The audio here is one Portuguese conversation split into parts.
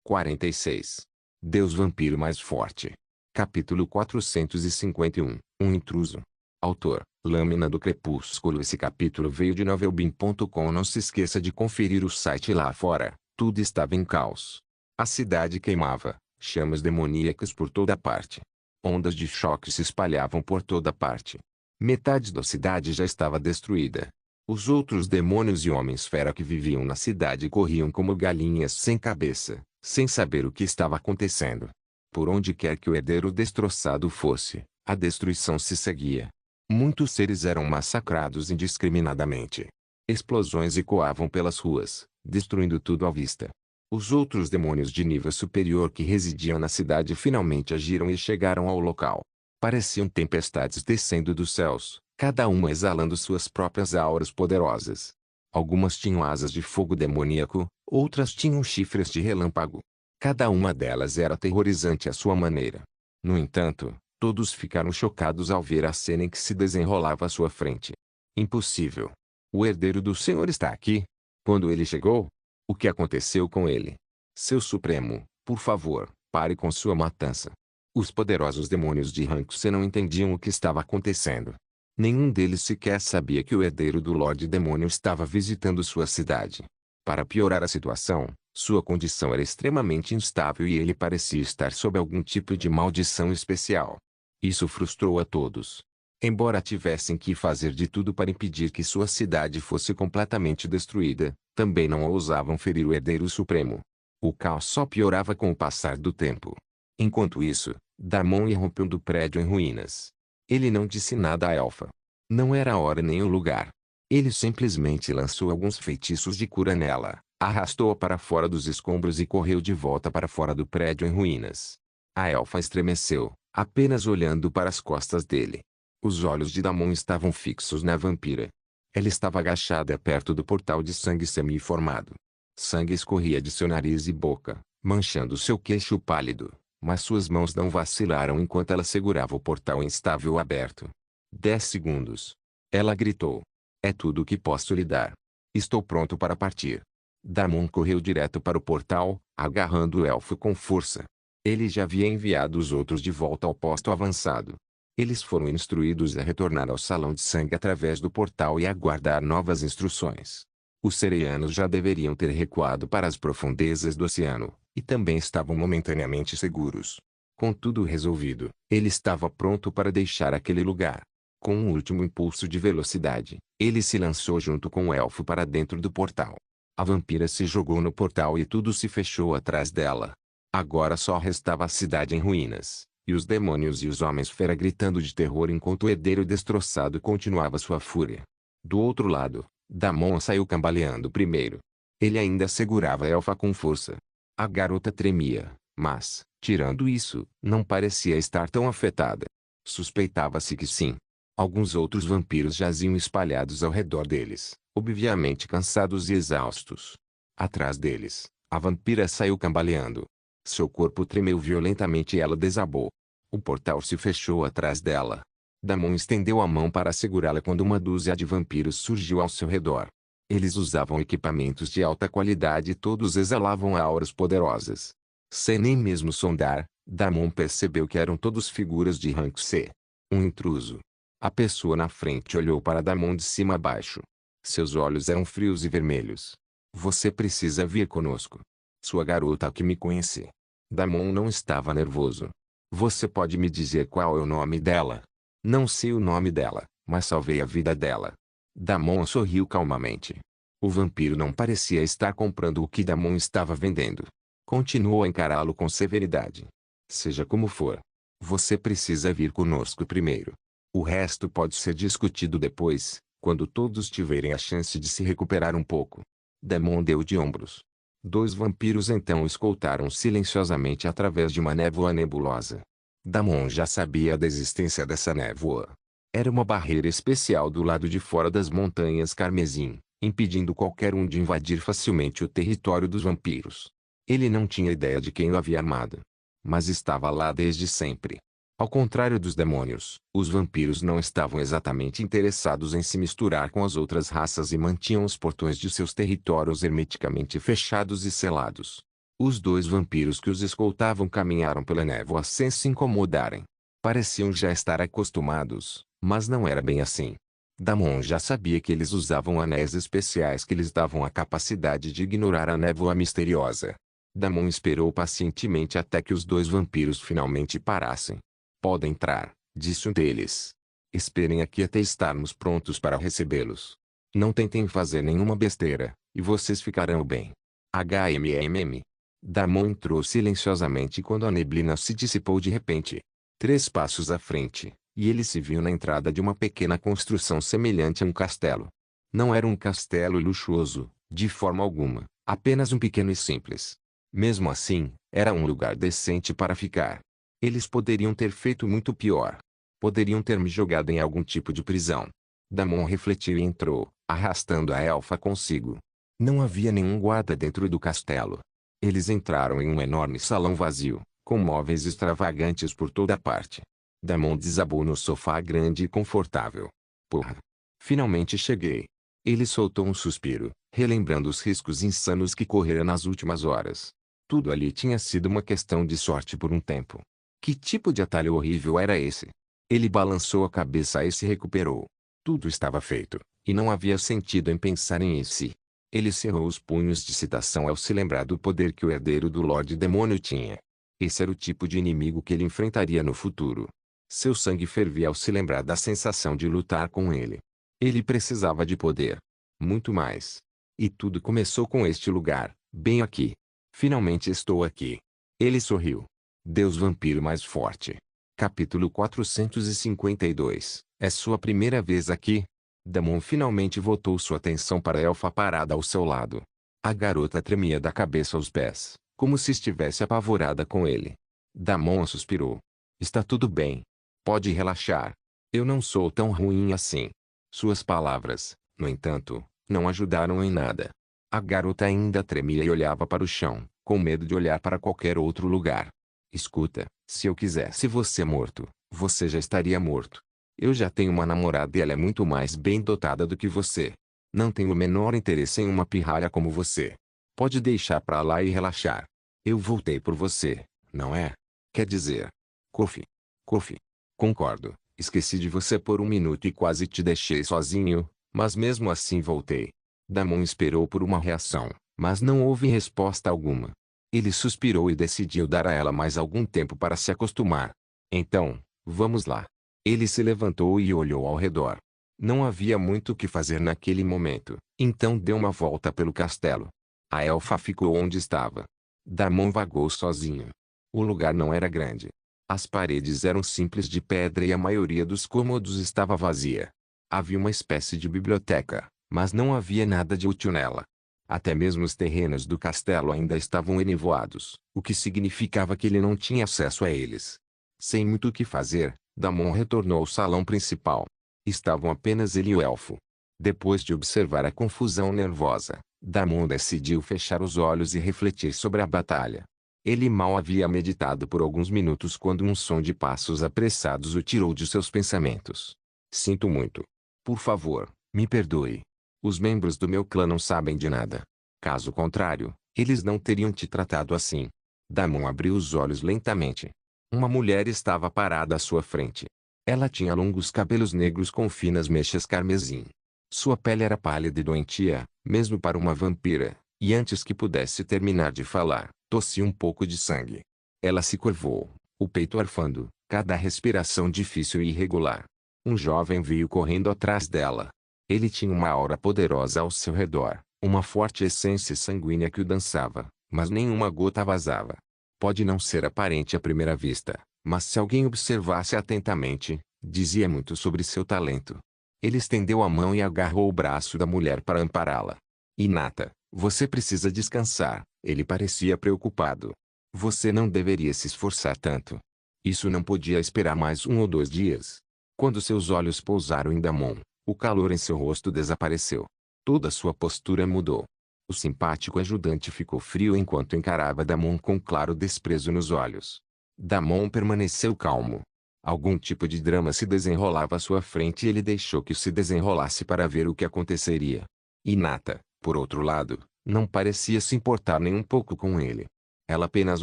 46. Deus Vampiro Mais Forte. Capítulo 451. Um intruso. Autor: Lâmina do Crepúsculo. Esse capítulo veio de novelbean.com. Não se esqueça de conferir o site lá fora. Tudo estava em caos. A cidade queimava, chamas demoníacas por toda parte. Ondas de choque se espalhavam por toda parte. Metade da cidade já estava destruída. Os outros demônios e homens-fera que viviam na cidade corriam como galinhas sem cabeça, sem saber o que estava acontecendo. Por onde quer que o herdeiro destroçado fosse, a destruição se seguia. Muitos seres eram massacrados indiscriminadamente. Explosões ecoavam pelas ruas, destruindo tudo à vista. Os outros demônios de nível superior que residiam na cidade finalmente agiram e chegaram ao local. Pareciam tempestades descendo dos céus, cada uma exalando suas próprias auras poderosas. Algumas tinham asas de fogo demoníaco, outras tinham chifres de relâmpago. Cada uma delas era aterrorizante à sua maneira. No entanto, todos ficaram chocados ao ver a cena em que se desenrolava à sua frente. Impossível. O herdeiro do Senhor está aqui? Quando ele chegou? O que aconteceu com ele? Seu Supremo, por favor, pare com sua matança. Os poderosos demônios de Rank-C não entendiam o que estava acontecendo. Nenhum deles sequer sabia que o herdeiro do Lorde Demônio estava visitando sua cidade. Para piorar a situação, sua condição era extremamente instável e ele parecia estar sob algum tipo de maldição especial. Isso frustrou a todos. Embora tivessem que fazer de tudo para impedir que sua cidade fosse completamente destruída, também não ousavam ferir o herdeiro supremo. O caos só piorava com o passar do tempo. Enquanto isso, Damon irrompeu do prédio em ruínas. Ele não disse nada a Elfa. Não era a hora nem o lugar. Ele simplesmente lançou alguns feitiços de cura nela, arrastou-a para fora dos escombros e correu de volta para fora do prédio em ruínas. A Elfa estremeceu, apenas olhando para as costas dele. Os olhos de Damon estavam fixos na vampira. Ela estava agachada perto do portal de sangue semi-formado. Sangue escorria de seu nariz e boca, manchando seu queixo pálido, mas suas mãos não vacilaram enquanto ela segurava o portal instável aberto. 10 segundos. Ela gritou. É tudo o que posso lhe dar. Estou pronto para partir. Damon correu direto para o portal, agarrando o elfo com força. Ele já havia enviado os outros de volta ao posto avançado. Eles foram instruídos a retornar ao salão de sangue através do portal e aguardar novas instruções. Os Sereianos já deveriam ter recuado para as profundezas do oceano, e também estavam momentaneamente seguros. Com tudo resolvido, ele estava pronto para deixar aquele lugar. Com um último impulso de velocidade, ele se lançou junto com o elfo para dentro do portal. A vampira se jogou no portal e tudo se fechou atrás dela. Agora só restava a cidade em ruínas, e os demônios e os homens-fera gritando de terror enquanto o herdeiro destroçado continuava sua fúria. Do outro lado, Damon saiu cambaleando primeiro. Ele ainda segurava a elfa com força. A garota tremia, mas, tirando isso, não parecia estar tão afetada. Suspeitava-se que sim. Alguns outros vampiros jaziam espalhados ao redor deles, obviamente cansados e exaustos. Atrás deles, a vampira saiu cambaleando. Seu corpo tremeu violentamente e ela desabou. O portal se fechou atrás dela. Damon estendeu a mão para segurá-la quando uma dúzia de vampiros surgiu ao seu redor. Eles usavam equipamentos de alta qualidade e todos exalavam auras poderosas. Sem nem mesmo sondar, Damon percebeu que eram todos figuras de Rank-C. Um intruso. A pessoa na frente olhou para Damon de cima a baixo. Seus olhos eram frios e vermelhos. Você precisa vir conosco. Sua garota que me conhece. Damon não estava nervoso. Você pode me dizer qual é o nome dela? Não sei o nome dela, mas salvei a vida dela. Damon sorriu calmamente. O vampiro não parecia estar comprando o que Damon estava vendendo. Continuou a encará-lo com severidade. Seja como for. Você precisa vir conosco primeiro. O resto pode ser discutido depois, quando todos tiverem a chance de se recuperar um pouco. Damon deu de ombros. Dois vampiros então o escoltaram silenciosamente através de uma névoa nebulosa. Damon já sabia da existência dessa névoa. Era uma barreira especial do lado de fora das montanhas Carmesim, impedindo qualquer um de invadir facilmente o território dos vampiros. Ele não tinha ideia de quem o havia armado. Mas estava lá desde sempre. Ao contrário dos demônios, os vampiros não estavam exatamente interessados em se misturar com as outras raças e mantinham os portões de seus territórios hermeticamente fechados e selados. Os dois vampiros que os escoltavam caminharam pela névoa sem se incomodarem. Pareciam já estar acostumados, mas não era bem assim. Damon já sabia que eles usavam anéis especiais que lhes davam a capacidade de ignorar a névoa misteriosa. Damon esperou pacientemente até que os dois vampiros finalmente parassem. "Podem entrar", disse um deles. "Esperem aqui até estarmos prontos para recebê-los. Não tentem fazer nenhuma besteira, e vocês ficarão bem. HMMM." Damon entrou silenciosamente quando a neblina se dissipou de repente. 3 passos à frente, e ele se viu na entrada de uma pequena construção semelhante a um castelo. Não era um castelo luxuoso, de forma alguma, apenas um pequeno e simples. Mesmo assim, era um lugar decente para ficar. Eles poderiam ter feito muito pior. Poderiam ter me jogado em algum tipo de prisão. Damon refletiu e entrou, arrastando a elfa consigo. Não havia nenhum guarda dentro do castelo. Eles entraram em um enorme salão vazio, com móveis extravagantes por toda parte. Damon desabou no sofá grande e confortável. "Porra! Finalmente cheguei." Ele soltou um suspiro, relembrando os riscos insanos que correra nas últimas horas. Tudo ali tinha sido uma questão de sorte por um tempo. Que tipo de atalho horrível era esse? Ele balançou a cabeça e se recuperou. Tudo estava feito, e não havia sentido em pensar em si. Ele cerrou os punhos de excitação ao se lembrar do poder que o herdeiro do Lorde Demônio tinha. Esse era o tipo de inimigo que ele enfrentaria no futuro. Seu sangue fervia ao se lembrar da sensação de lutar com ele. Ele precisava de poder. Muito mais. E tudo começou com este lugar, bem aqui. "Finalmente estou aqui." Ele sorriu. Deus vampiro mais forte. Capítulo 452. É sua primeira vez aqui? Damon finalmente voltou sua atenção para a elfa parada ao seu lado. A garota tremia da cabeça aos pés, como se estivesse apavorada com ele. Damon suspirou. "Está tudo bem. Pode relaxar. Eu não sou tão ruim assim." Suas palavras, no entanto, não ajudaram em nada. A garota ainda tremia e olhava para o chão, com medo de olhar para qualquer outro lugar. "Escuta, se eu quisesse você morto, você já estaria morto. Eu já tenho uma namorada e ela é muito mais bem dotada do que você. Não tenho o menor interesse em uma pirralha como você. Pode deixar pra lá e relaxar. Eu voltei por você, não é? Quer dizer... Kofi. Kofi. Concordo, esqueci de você por um minuto e quase te deixei sozinho, mas mesmo assim voltei." Damon esperou por uma reação, mas não houve resposta alguma. Ele suspirou e decidiu dar a ela mais algum tempo para se acostumar. "Então, vamos lá." Ele se levantou e olhou ao redor. Não havia muito o que fazer naquele momento, então deu uma volta pelo castelo. A elfa ficou onde estava. Damon vagou sozinho. O lugar não era grande. As paredes eram simples de pedra e a maioria dos cômodos estava vazia. Havia uma espécie de biblioteca, mas não havia nada de útil nela. Até mesmo os terrenos do castelo ainda estavam enevoados, o que significava que ele não tinha acesso a eles. Sem muito o que fazer, Damon retornou ao salão principal. Estavam apenas ele e o elfo. Depois de observar a confusão nervosa, Damon decidiu fechar os olhos e refletir sobre a batalha. Ele mal havia meditado por alguns minutos quando um som de passos apressados o tirou de seus pensamentos. "Sinto muito. Por favor, me perdoe. Os membros do meu clã não sabem de nada. Caso contrário, eles não teriam te tratado assim." Damon abriu os olhos lentamente. Uma mulher estava parada à sua frente. Ela tinha longos cabelos negros com finas mechas carmesim. Sua pele era pálida e doentia, mesmo para uma vampira, e antes que pudesse terminar de falar, tossiu um pouco de sangue. Ela se curvou, o peito arfando, cada respiração difícil e irregular. Um jovem veio correndo atrás dela. Ele tinha uma aura poderosa ao seu redor, uma forte essência sanguínea que o dançava, mas nenhuma gota vazava. Pode não ser aparente à primeira vista, mas se alguém observasse atentamente, dizia muito sobre seu talento. Ele estendeu a mão e agarrou o braço da mulher para ampará-la. "Hinata, você precisa descansar." Ele parecia preocupado. "Você não deveria se esforçar tanto." Isso não podia esperar mais 1 ou 2 dias. Quando seus olhos pousaram em Damon, o calor em seu rosto desapareceu. Toda sua postura mudou. O simpático ajudante ficou frio enquanto encarava Damon com claro desprezo nos olhos. Damon permaneceu calmo. Algum tipo de drama se desenrolava à sua frente e ele deixou que se desenrolasse para ver o que aconteceria. Hinata, por outro lado, não parecia se importar nem um pouco com ele. Ela apenas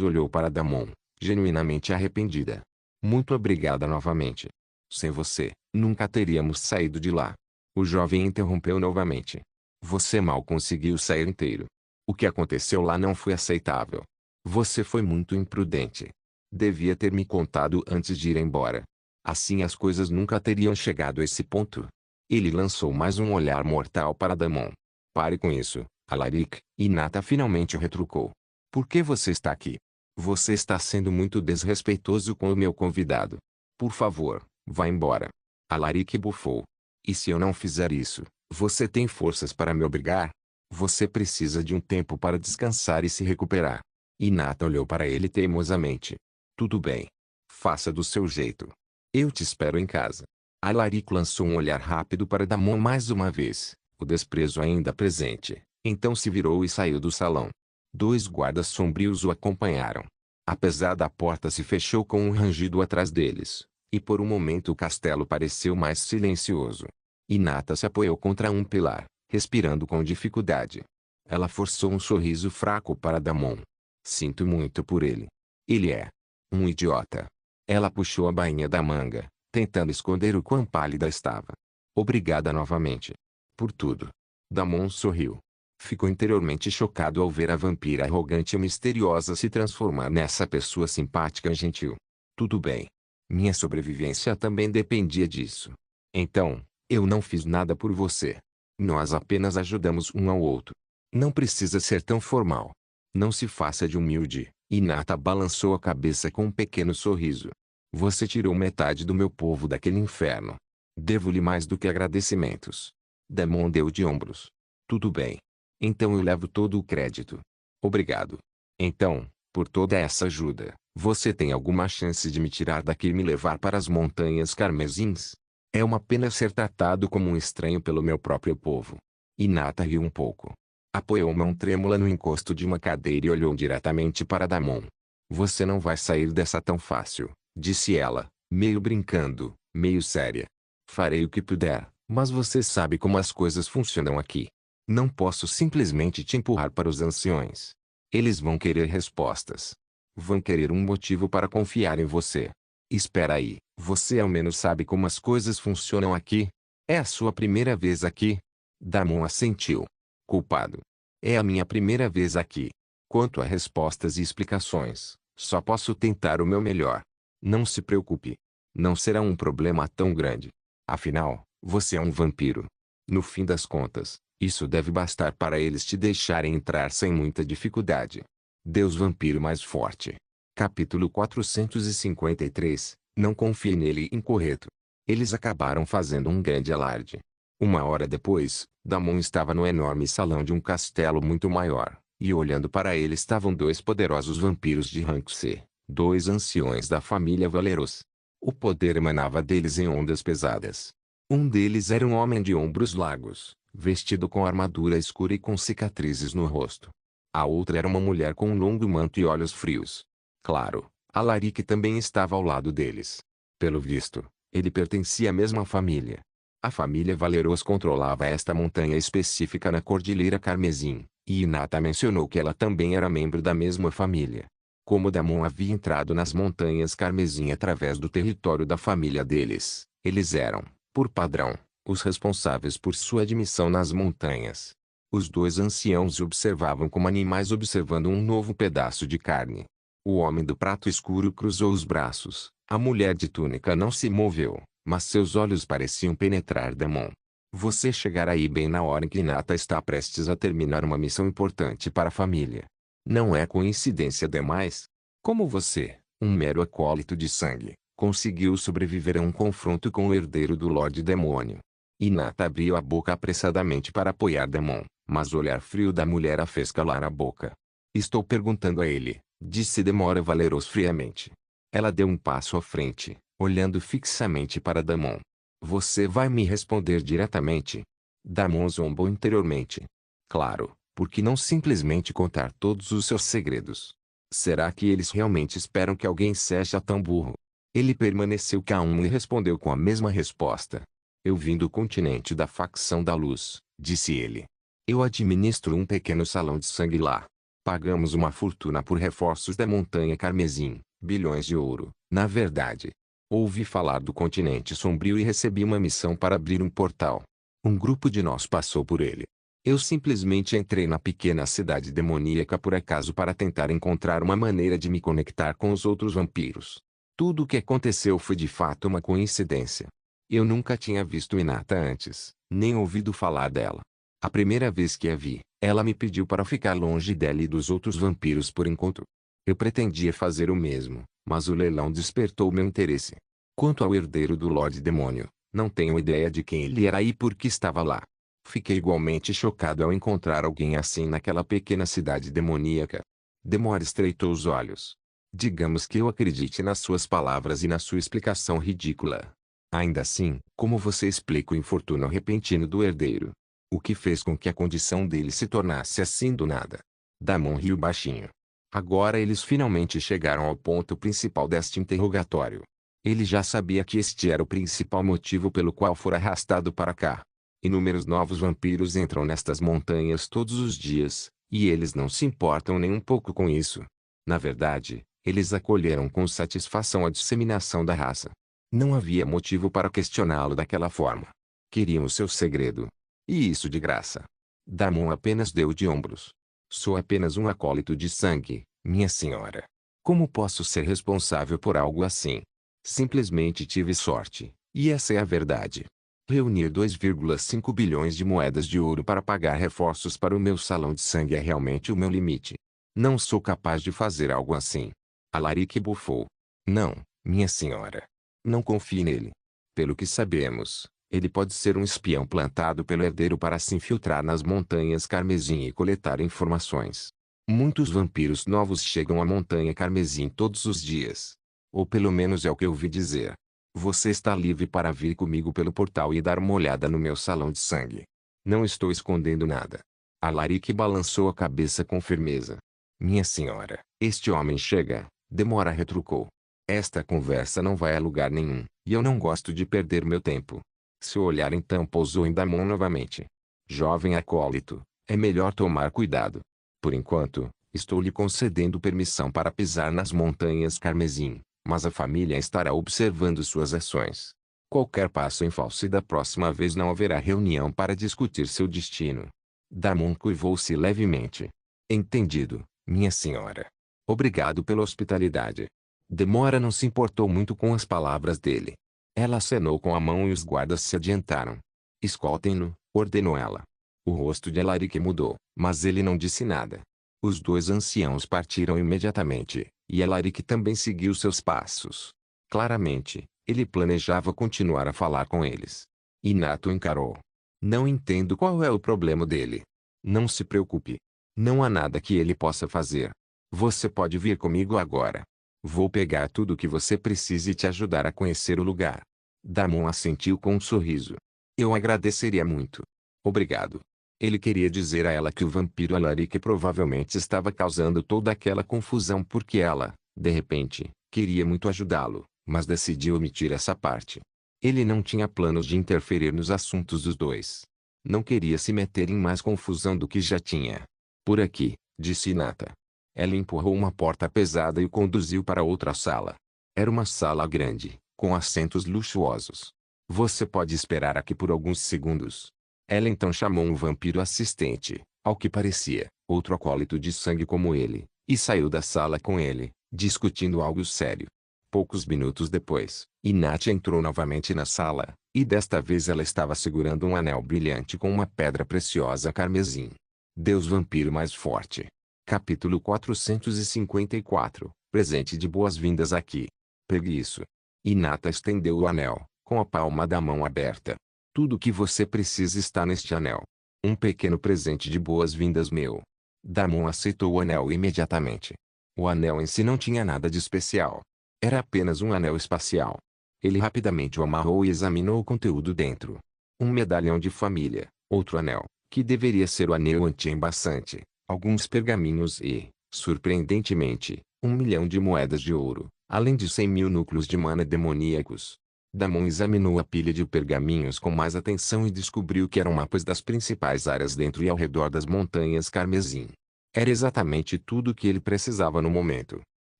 olhou para Damon, genuinamente arrependida. Muito obrigada novamente. Sem você, nunca teríamos saído de lá. O jovem interrompeu novamente. Você mal conseguiu sair inteiro. O que aconteceu lá não foi aceitável. Você foi muito imprudente. Devia ter me contado antes de ir embora. Assim as coisas nunca teriam chegado a esse ponto. Ele lançou mais um olhar mortal para Damon. Pare com isso, Alaric, Hinata finalmente retrucou. Por que você está aqui? Você está sendo muito desrespeitoso com o meu convidado. Por favor, vá embora. Alaric bufou. E se eu não fizer isso, você tem forças para me obrigar? Você precisa de um tempo para descansar e se recuperar. Hinata olhou para ele teimosamente. Tudo bem. Faça do seu jeito. Eu te espero em casa. Alaric lançou um olhar rápido para Damon mais uma vez, o desprezo ainda presente. Então se virou e saiu do salão. Dois guardas sombrios o acompanharam. Apesar da porta se fechou com um rangido atrás deles, e por um momento o castelo pareceu mais silencioso. Hinata se apoiou contra um pilar, respirando com dificuldade. Ela forçou um sorriso fraco para Damon. Sinto muito por ele. Ele é um idiota. Ela puxou a bainha da manga, tentando esconder o quão pálida estava. Obrigada novamente. Por tudo. Damon sorriu. Ficou interiormente chocado ao ver a vampira arrogante e misteriosa se transformar nessa pessoa simpática e gentil. Tudo bem. Minha sobrevivência também dependia disso. Então, eu não fiz nada por você. Nós apenas ajudamos um ao outro. Não precisa ser tão formal. Não se faça de humilde. Hinata balançou a cabeça com um pequeno sorriso. Você tirou metade do meu povo daquele inferno. Devo-lhe mais do que agradecimentos. Damon deu de ombros. Tudo bem. Então eu levo todo o crédito. Obrigado. Então, por toda essa ajuda, você tem alguma chance de me tirar daqui e me levar para as montanhas carmesins? É uma pena ser tratado como um estranho pelo meu próprio povo. Hinata riu um pouco. Apoiou a mão trêmula no encosto de uma cadeira e olhou diretamente para Damon. Você não vai sair dessa tão fácil, disse ela, meio brincando, meio séria. Farei o que puder, mas você sabe como as coisas funcionam aqui. Não posso simplesmente te empurrar para os anciões. Eles vão querer respostas. Vão querer um motivo para confiar em você. Espera aí, você ao menos sabe como as coisas funcionam aqui? É a sua primeira vez aqui? Damon assentiu. Culpado. É a minha primeira vez aqui. Quanto a respostas e explicações, só posso tentar o meu melhor. Não se preocupe. Não será um problema tão grande. Afinal, você é um vampiro. No fim das contas, isso deve bastar para eles te deixarem entrar sem muita dificuldade. Deus Vampiro Mais Forte. Capítulo 453. Não confie nele incorreto. Eles acabaram fazendo um grande alarde. Uma hora depois, Damon estava no enorme salão de um castelo muito maior, e olhando para ele estavam dois poderosos vampiros de rank C, dois anciões da família Valeros. O poder emanava deles em ondas pesadas. Um deles era um homem de ombros largos, vestido com armadura escura e com cicatrizes no rosto. A outra era uma mulher com um longo manto e olhos frios. Claro, Alaric também estava ao lado deles. Pelo visto, ele pertencia à mesma família. A família Valeros controlava esta montanha específica na Cordilheira Carmesim, e Hinata mencionou que ela também era membro da mesma família. Como Damon havia entrado nas Montanhas Carmesim através do território da família deles, eles eram, por padrão, os responsáveis por sua admissão nas montanhas. Os dois anciãos observavam como animais observando um novo pedaço de carne. O homem do prato escuro cruzou os braços, a mulher de túnica não se moveu, mas seus olhos pareciam penetrar Damon. Você chegará aí bem na hora em que Hinata está prestes a terminar uma missão importante para a família. Não é coincidência demais? Como você, um mero acólito de sangue, conseguiu sobreviver a um confronto com o herdeiro do Lorde Demônio? Hinata abriu a boca apressadamente para apoiar Damon, mas o olhar frio da mulher a fez calar a boca. Estou perguntando a ele, disse Demora Valeros friamente. Ela deu um passo à frente, olhando fixamente para Damon. Você vai me responder diretamente? Damon zombou interiormente. Claro, por que não simplesmente contar todos os seus segredos? Será que eles realmente esperam que alguém seja tão burro? Ele permaneceu calmo e respondeu com a mesma resposta. Eu vim do continente da facção da luz, disse ele. Eu administro um pequeno salão de sangue lá. Pagamos uma fortuna por reforços da Montanha Carmesim, bilhões de ouro, na verdade. Ouvi falar do continente sombrio e recebi uma missão para abrir um portal. Um grupo de nós passou por ele. Eu simplesmente entrei na pequena cidade demoníaca por acaso para tentar encontrar uma maneira de me conectar com os outros vampiros. Tudo o que aconteceu foi de fato uma coincidência. Eu nunca tinha visto Hinata antes, nem ouvido falar dela. A primeira vez que a vi, ela me pediu para ficar longe dela e dos outros vampiros por enquanto. Eu pretendia fazer o mesmo, mas o leilão despertou meu interesse. Quanto ao herdeiro do Lorde Demônio, não tenho ideia de quem ele era e por que estava lá. Fiquei igualmente chocado ao encontrar alguém assim naquela pequena cidade demoníaca. Demora estreitou os olhos. Digamos que eu acredite nas suas palavras e na sua explicação ridícula. Ainda assim, como você explica o infortúnio repentino do herdeiro? O que fez com que a condição dele se tornasse assim do nada? Damon riu baixinho. Agora eles finalmente chegaram ao ponto principal deste interrogatório. Ele já sabia que este era o principal motivo pelo qual fora arrastado para cá. Inúmeros novos vampiros entram nestas montanhas todos os dias, e eles não se importam nem um pouco com isso. Na verdade, eles acolheram com satisfação a disseminação da raça. Não havia motivo para questioná-lo daquela forma. Queriam o seu segredo. E isso de graça. Damon apenas deu de ombros. Sou apenas um acólito de sangue, minha senhora. Como posso ser responsável por algo assim? Simplesmente tive sorte, e essa é a verdade. Reunir 2,5 bilhões de moedas de ouro para pagar reforços para o meu salão de sangue é realmente o meu limite. Não sou capaz de fazer algo assim. Alaric bufou. Não, minha senhora. Não confie nele. Pelo que sabemos, ele pode ser um espião plantado pelo herdeiro para se infiltrar nas montanhas Carmesim e coletar informações. Muitos vampiros novos chegam à Montanha Carmesim todos os dias. Ou pelo menos é o que eu ouvi dizer. Você está livre para vir comigo pelo portal e dar uma olhada no meu salão de sangue. Não estou escondendo nada. Alaric balançou a cabeça com firmeza. Minha senhora, este homem chega, Demora retrucou. Esta conversa não vai a lugar nenhum, e eu não gosto de perder meu tempo. Seu olhar então pousou em Damon novamente. Jovem acólito, é melhor tomar cuidado. Por enquanto, estou lhe concedendo permissão para pisar nas montanhas Carmesim, mas a família estará observando suas ações. Qualquer passo em falso e da próxima vez não haverá reunião para discutir seu destino. Damon curvou-se levemente. Entendido, minha senhora. Obrigado pela hospitalidade. Demora não se importou muito com as palavras dele. Ela acenou com a mão e os guardas se adiantaram. Escoltem-no, ordenou ela. O rosto de Alaric mudou, mas ele não disse nada. Os dois anciãos partiram imediatamente, e Alaric também seguiu seus passos. Claramente, ele planejava continuar a falar com eles. Inato encarou. Não entendo qual é o problema dele. Não se preocupe. Não há nada que ele possa fazer. Você pode vir comigo agora. Vou pegar tudo o que você precisa e te ajudar a conhecer o lugar. Damon assentiu com um sorriso. Eu agradeceria muito. Obrigado. Ele queria dizer a ela que o vampiro Alaric provavelmente estava causando toda aquela confusão porque ela, de repente, queria muito ajudá-lo, mas decidiu omitir essa parte. Ele não tinha planos de interferir nos assuntos dos dois. Não queria se meter em mais confusão do que já tinha. Por aqui, disse Hinata. Ela empurrou uma porta pesada e o conduziu para outra sala. Era uma sala grande, com assentos luxuosos. Você pode esperar aqui por alguns segundos. Ela então chamou um vampiro assistente, ao que parecia, outro acólito de sangue como ele, e saiu da sala com ele, discutindo algo sério. Poucos minutos depois, Hinata entrou novamente na sala, e desta vez ela estava segurando um anel brilhante com uma pedra preciosa carmesim. Deus vampiro mais forte. Capítulo 454, Presente de boas-vindas aqui. Pegue isso. Hinata estendeu o anel, com a palma da mão aberta. Tudo o que você precisa está neste anel. Um pequeno presente de boas-vindas meu. Damon aceitou o anel imediatamente. O anel em si não tinha nada de especial. Era apenas um anel espacial. Ele rapidamente o amarrou e examinou o conteúdo dentro. Um medalhão de família, outro anel, que deveria ser o anel anti-embaçante, alguns pergaminhos e, surpreendentemente, 1 milhão de moedas de ouro, além de 100.000 núcleos de mana demoníacos. Damon examinou a pilha de pergaminhos com mais atenção e descobriu que eram mapas das principais áreas dentro e ao redor das montanhas Carmesim. Era exatamente tudo o que ele precisava no momento.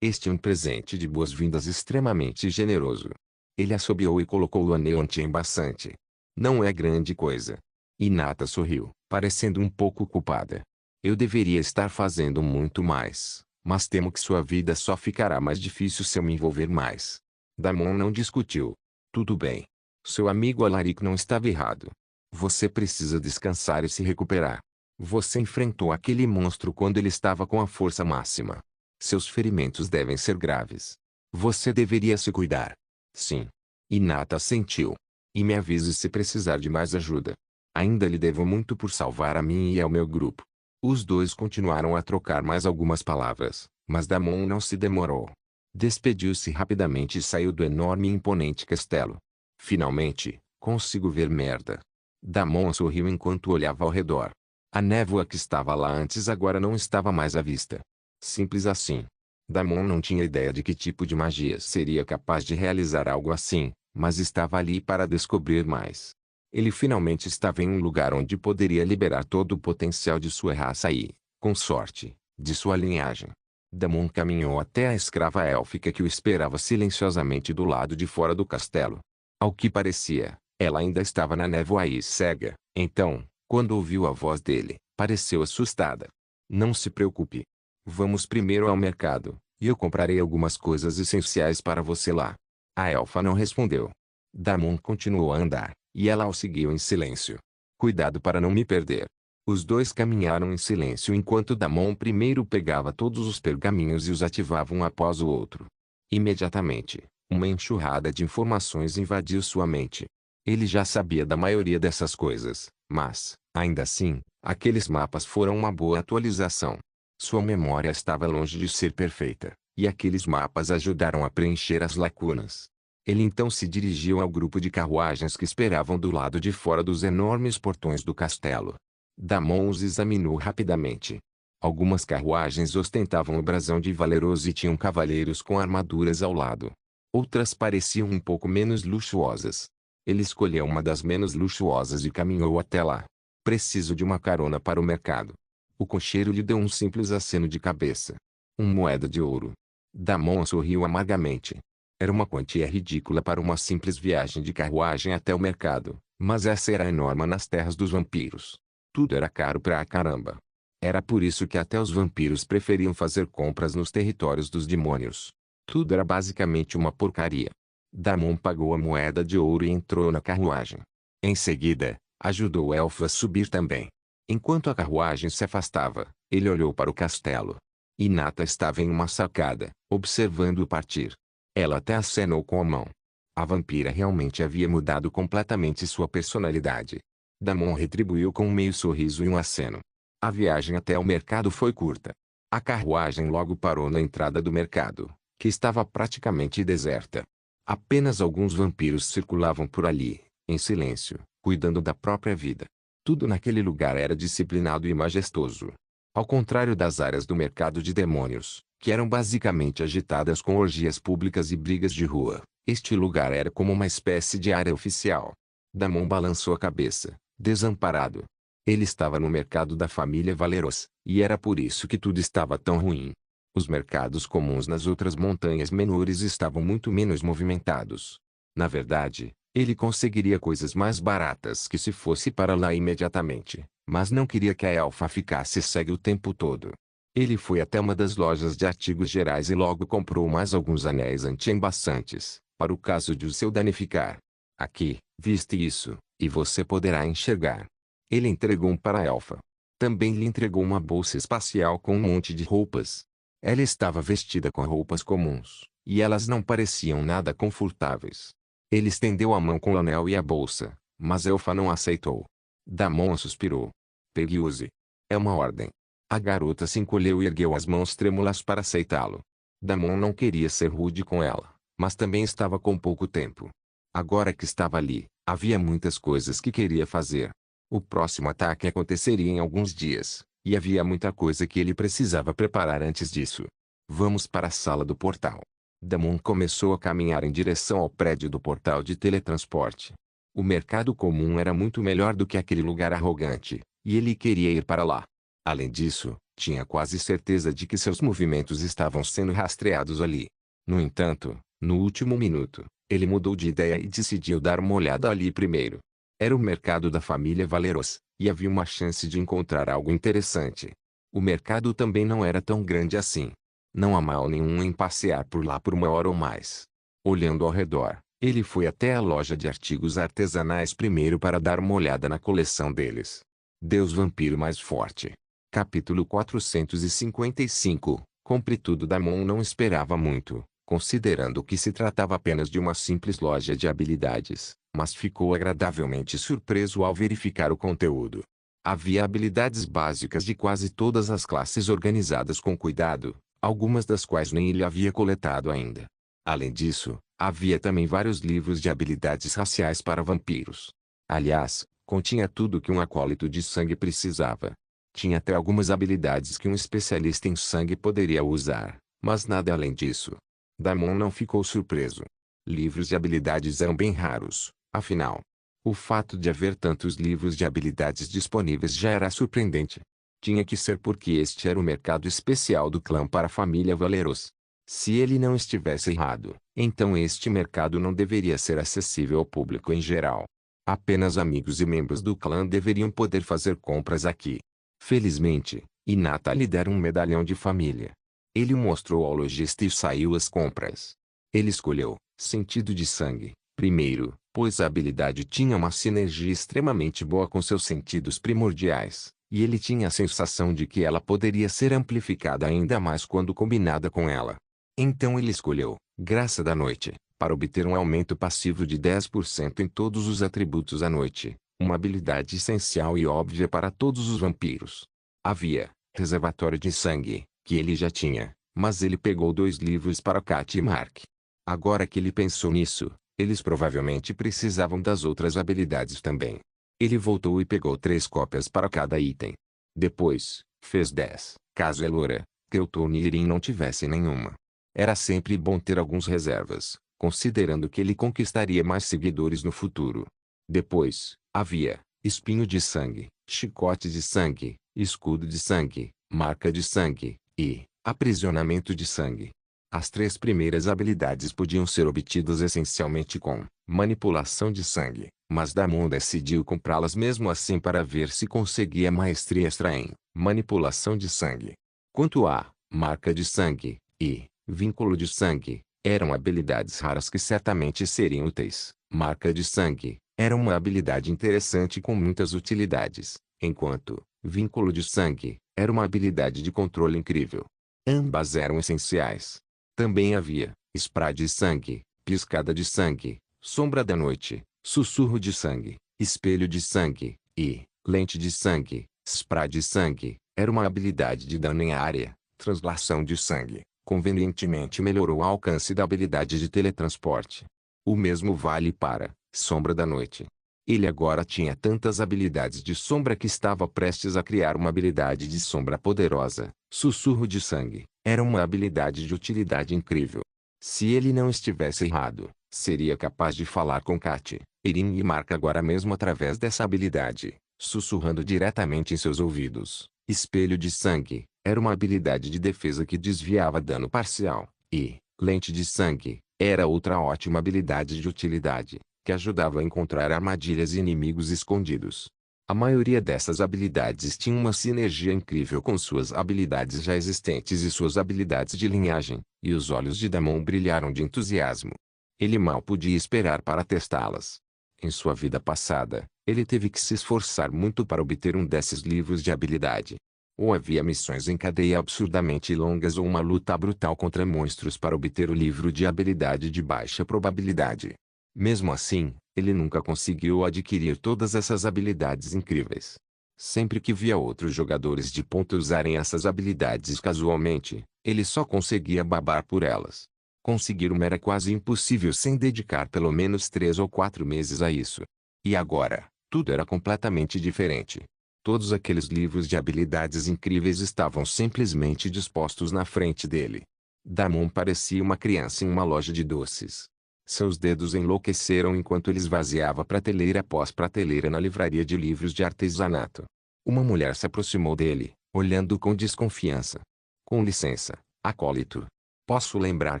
Este é um presente de boas-vindas extremamente generoso. Ele assobiou e colocou o anel anti-embaçante. Não é grande coisa. Hinata sorriu, parecendo um pouco culpada. Eu deveria estar fazendo muito mais, mas temo que sua vida só ficará mais difícil se eu me envolver mais. Damon não discutiu. Tudo bem. Seu amigo Alaric não estava errado. Você precisa descansar e se recuperar. Você enfrentou aquele monstro quando ele estava com a força máxima. Seus ferimentos devem ser graves. Você deveria se cuidar. Sim. Hinata assentiu. E me avise se precisar de mais ajuda. Ainda lhe devo muito por salvar a mim e ao meu grupo. Os dois continuaram a trocar mais algumas palavras, mas Damon não se demorou. Despediu-se rapidamente e saiu do enorme e imponente castelo. Finalmente, consigo ver merda. Damon sorriu enquanto olhava ao redor. A névoa que estava lá antes agora não estava mais à vista. Simples assim. Damon não tinha ideia de que tipo de magia seria capaz de realizar algo assim, mas estava ali para descobrir mais. Ele finalmente estava em um lugar onde poderia liberar todo o potencial de sua raça e, com sorte, de sua linhagem. Damon caminhou até a escrava élfica que o esperava silenciosamente do lado de fora do castelo. Ao que parecia, ela ainda estava na névoa e cega. Então, quando ouviu a voz dele, pareceu assustada. Não se preocupe. Vamos primeiro ao mercado, e eu comprarei algumas coisas essenciais para você lá. A elfa não respondeu. Damon continuou a andar, e ela o seguiu em silêncio. Cuidado para não me perder. Os dois caminharam em silêncio enquanto Damon primeiro pegava todos os pergaminhos e os ativava um após o outro. Imediatamente, uma enxurrada de informações invadiu sua mente. Ele já sabia da maioria dessas coisas, mas, ainda assim, aqueles mapas foram uma boa atualização. Sua memória estava longe de ser perfeita, e aqueles mapas ajudaram a preencher as lacunas. Ele então se dirigiu ao grupo de carruagens que esperavam do lado de fora dos enormes portões do castelo. Damon os examinou rapidamente. Algumas carruagens ostentavam o brasão de valeroso e tinham cavaleiros com armaduras ao lado. Outras pareciam um pouco menos luxuosas. Ele escolheu uma das menos luxuosas e caminhou até lá. Preciso de uma carona para o mercado. O cocheiro lhe deu um simples aceno de cabeça. Uma moeda de ouro. Damon sorriu amargamente. Era uma quantia ridícula para uma simples viagem de carruagem até o mercado, mas essa era enorme nas terras dos vampiros. Tudo era caro pra caramba. Era por isso que até os vampiros preferiam fazer compras nos territórios dos demônios. Tudo era basicamente uma porcaria. Damon pagou a moeda de ouro e entrou na carruagem. Em seguida, ajudou o elfo a subir também. Enquanto a carruagem se afastava, ele olhou para o castelo. Hinata estava em uma sacada, observando-o partir. Ela até acenou com a mão. A vampira realmente havia mudado completamente sua personalidade. Damon retribuiu com um meio sorriso e um aceno. A viagem até o mercado foi curta. A carruagem logo parou na entrada do mercado, que estava praticamente deserta. Apenas alguns vampiros circulavam por ali, em silêncio, cuidando da própria vida. Tudo naquele lugar era disciplinado e majestoso. Ao contrário das áreas do mercado de demônios, que eram basicamente agitadas com orgias públicas e brigas de rua, este lugar era como uma espécie de área oficial. Damon balançou a cabeça, desamparado. Ele estava no mercado da família Valeros, e era por isso que tudo estava tão ruim. Os mercados comuns nas outras montanhas menores estavam muito menos movimentados. Na verdade, ele conseguiria coisas mais baratas que se fosse para lá imediatamente, mas não queria que a elfa ficasse cega o tempo todo. Ele foi até uma das lojas de artigos gerais e logo comprou mais alguns anéis anti-embaçantes, para o caso de o seu danificar. Aqui, viste isso, e você poderá enxergar. Ele entregou um para a elfa. Também lhe entregou uma bolsa espacial com um monte de roupas. Ela estava vestida com roupas comuns, e elas não pareciam nada confortáveis. Ele estendeu a mão com o anel e a bolsa, mas a elfa não aceitou. Damon suspirou. Pegue e use. É uma ordem. A garota se encolheu e ergueu as mãos trêmulas para aceitá-lo. Damon não queria ser rude com ela, mas também estava com pouco tempo. Agora que estava ali, havia muitas coisas que queria fazer. O próximo ataque aconteceria em alguns dias, e havia muita coisa que ele precisava preparar antes disso. Vamos para a sala do portal. Damon começou a caminhar em direção ao prédio do portal de teletransporte. O mercado comum era muito melhor do que aquele lugar arrogante, e ele queria ir para lá. Além disso, Tinha quase certeza de que seus movimentos estavam sendo rastreados ali. No entanto, no último minuto, ele mudou de ideia e decidiu dar uma olhada ali primeiro. Era o mercado da família Valeros, e havia uma chance de encontrar algo interessante. O mercado também não era tão grande assim. Não há mal nenhum em passear por lá por uma hora ou mais. Olhando ao redor, ele foi até a loja de artigos artesanais primeiro para dar uma olhada na coleção deles. Deus Vampiro Mais Forte. Capítulo 455. Compre tudo. Damon não esperava muito, considerando que se tratava apenas de uma simples loja de habilidades, mas ficou agradavelmente surpreso ao verificar o conteúdo. Havia habilidades básicas de quase todas as classes organizadas com cuidado, algumas das quais nem ele havia coletado ainda. Além disso, havia também vários livros de habilidades raciais para vampiros. Aliás, continha tudo que um acólito de sangue precisava. Tinha até algumas habilidades que um especialista em sangue poderia usar, mas nada além disso. Damon não ficou surpreso. Livros de habilidades eram bem raros, afinal. O fato de haver tantos livros de habilidades disponíveis já era surpreendente. Tinha que ser porque este era o mercado especial do clã para a família Valeros. Se ele não estivesse errado, então este mercado não deveria ser acessível ao público em geral. Apenas amigos e membros do clã deveriam poder fazer compras aqui. Felizmente, Hinata lhe dera um medalhão de família. Ele o mostrou ao lojista e saiu às compras. Ele escolheu sentido de sangue primeiro, pois a habilidade tinha uma sinergia extremamente boa com seus sentidos primordiais, e ele tinha a sensação de que ela poderia ser amplificada ainda mais quando combinada com ela. Então ele escolheu Graça da Noite, para obter um aumento passivo de 10% em todos os atributos à noite, uma habilidade essencial e óbvia para todos os vampiros. Havia Reservatório de Sangue, que ele já tinha, mas ele pegou 2 livros para Kat e Mark. Agora que ele pensou nisso, eles provavelmente precisavam das outras habilidades também. Ele voltou e pegou 3 cópias para cada item. Depois, fez 10, caso Elora, Kelton e Irin não tivessem nenhuma. Era sempre bom ter alguns reservas, considerando que ele conquistaria mais seguidores no futuro. Depois, havia Espinho de Sangue, Chicote de Sangue, Escudo de Sangue, Marca de Sangue, e Aprisionamento de Sangue. As 3 primeiras habilidades podiam ser obtidas essencialmente com Manipulação de Sangue, mas Damon decidiu comprá-las mesmo assim para ver se conseguia maestria extra em Manipulação de Sangue. Quanto a Marca de Sangue e Vínculo de Sangue, eram habilidades raras que certamente seriam úteis. Marca de Sangue era uma habilidade interessante com muitas utilidades, enquanto Vínculo de Sangue era uma habilidade de controle incrível. Ambas eram essenciais. Também havia Spray de Sangue, Piscada de Sangue, Sombra da Noite, Sussurro de Sangue, Espelho de Sangue, e Lente de Sangue. Spray de Sangue era uma habilidade de dano em área. Translação de Sangue convenientemente melhorou o alcance da habilidade de teletransporte. O mesmo vale para Sombra da Noite. Ele agora tinha tantas habilidades de sombra que estava prestes a criar uma habilidade de sombra poderosa. Sussurro de Sangue era uma habilidade de utilidade incrível. Se ele não estivesse errado, seria capaz de falar com Kat, Irin e Mark agora mesmo através dessa habilidade, sussurrando diretamente em seus ouvidos. Espelho de Sangue era uma habilidade de defesa que desviava dano parcial, e Lente de Sangue era outra ótima habilidade de utilidade, que ajudava a encontrar armadilhas e inimigos escondidos. A maioria dessas habilidades tinha uma sinergia incrível com suas habilidades já existentes e suas habilidades de linhagem, e os olhos de Damon brilharam de entusiasmo. Ele mal podia esperar para testá-las. Em sua vida passada, ele teve que se esforçar muito para obter um desses livros de habilidade. Ou havia missões em cadeia absurdamente longas ou uma luta brutal contra monstros para obter o livro de habilidade de baixa probabilidade. Mesmo assim, ele nunca conseguiu adquirir todas essas habilidades incríveis. Sempre que via outros jogadores de ponta usarem essas habilidades casualmente, ele só conseguia babar por elas. Conseguir uma era quase impossível sem dedicar pelo menos 3 ou 4 meses a isso. E agora, tudo era completamente diferente. Todos aqueles livros de habilidades incríveis estavam simplesmente dispostos na frente dele. Damon parecia uma criança em uma loja de doces. Seus dedos enlouqueceram enquanto ele esvaziava prateleira após prateleira na livraria de livros de artesanato. Uma mulher se aproximou dele, olhando com desconfiança. Com licença, acólito. Posso lembrar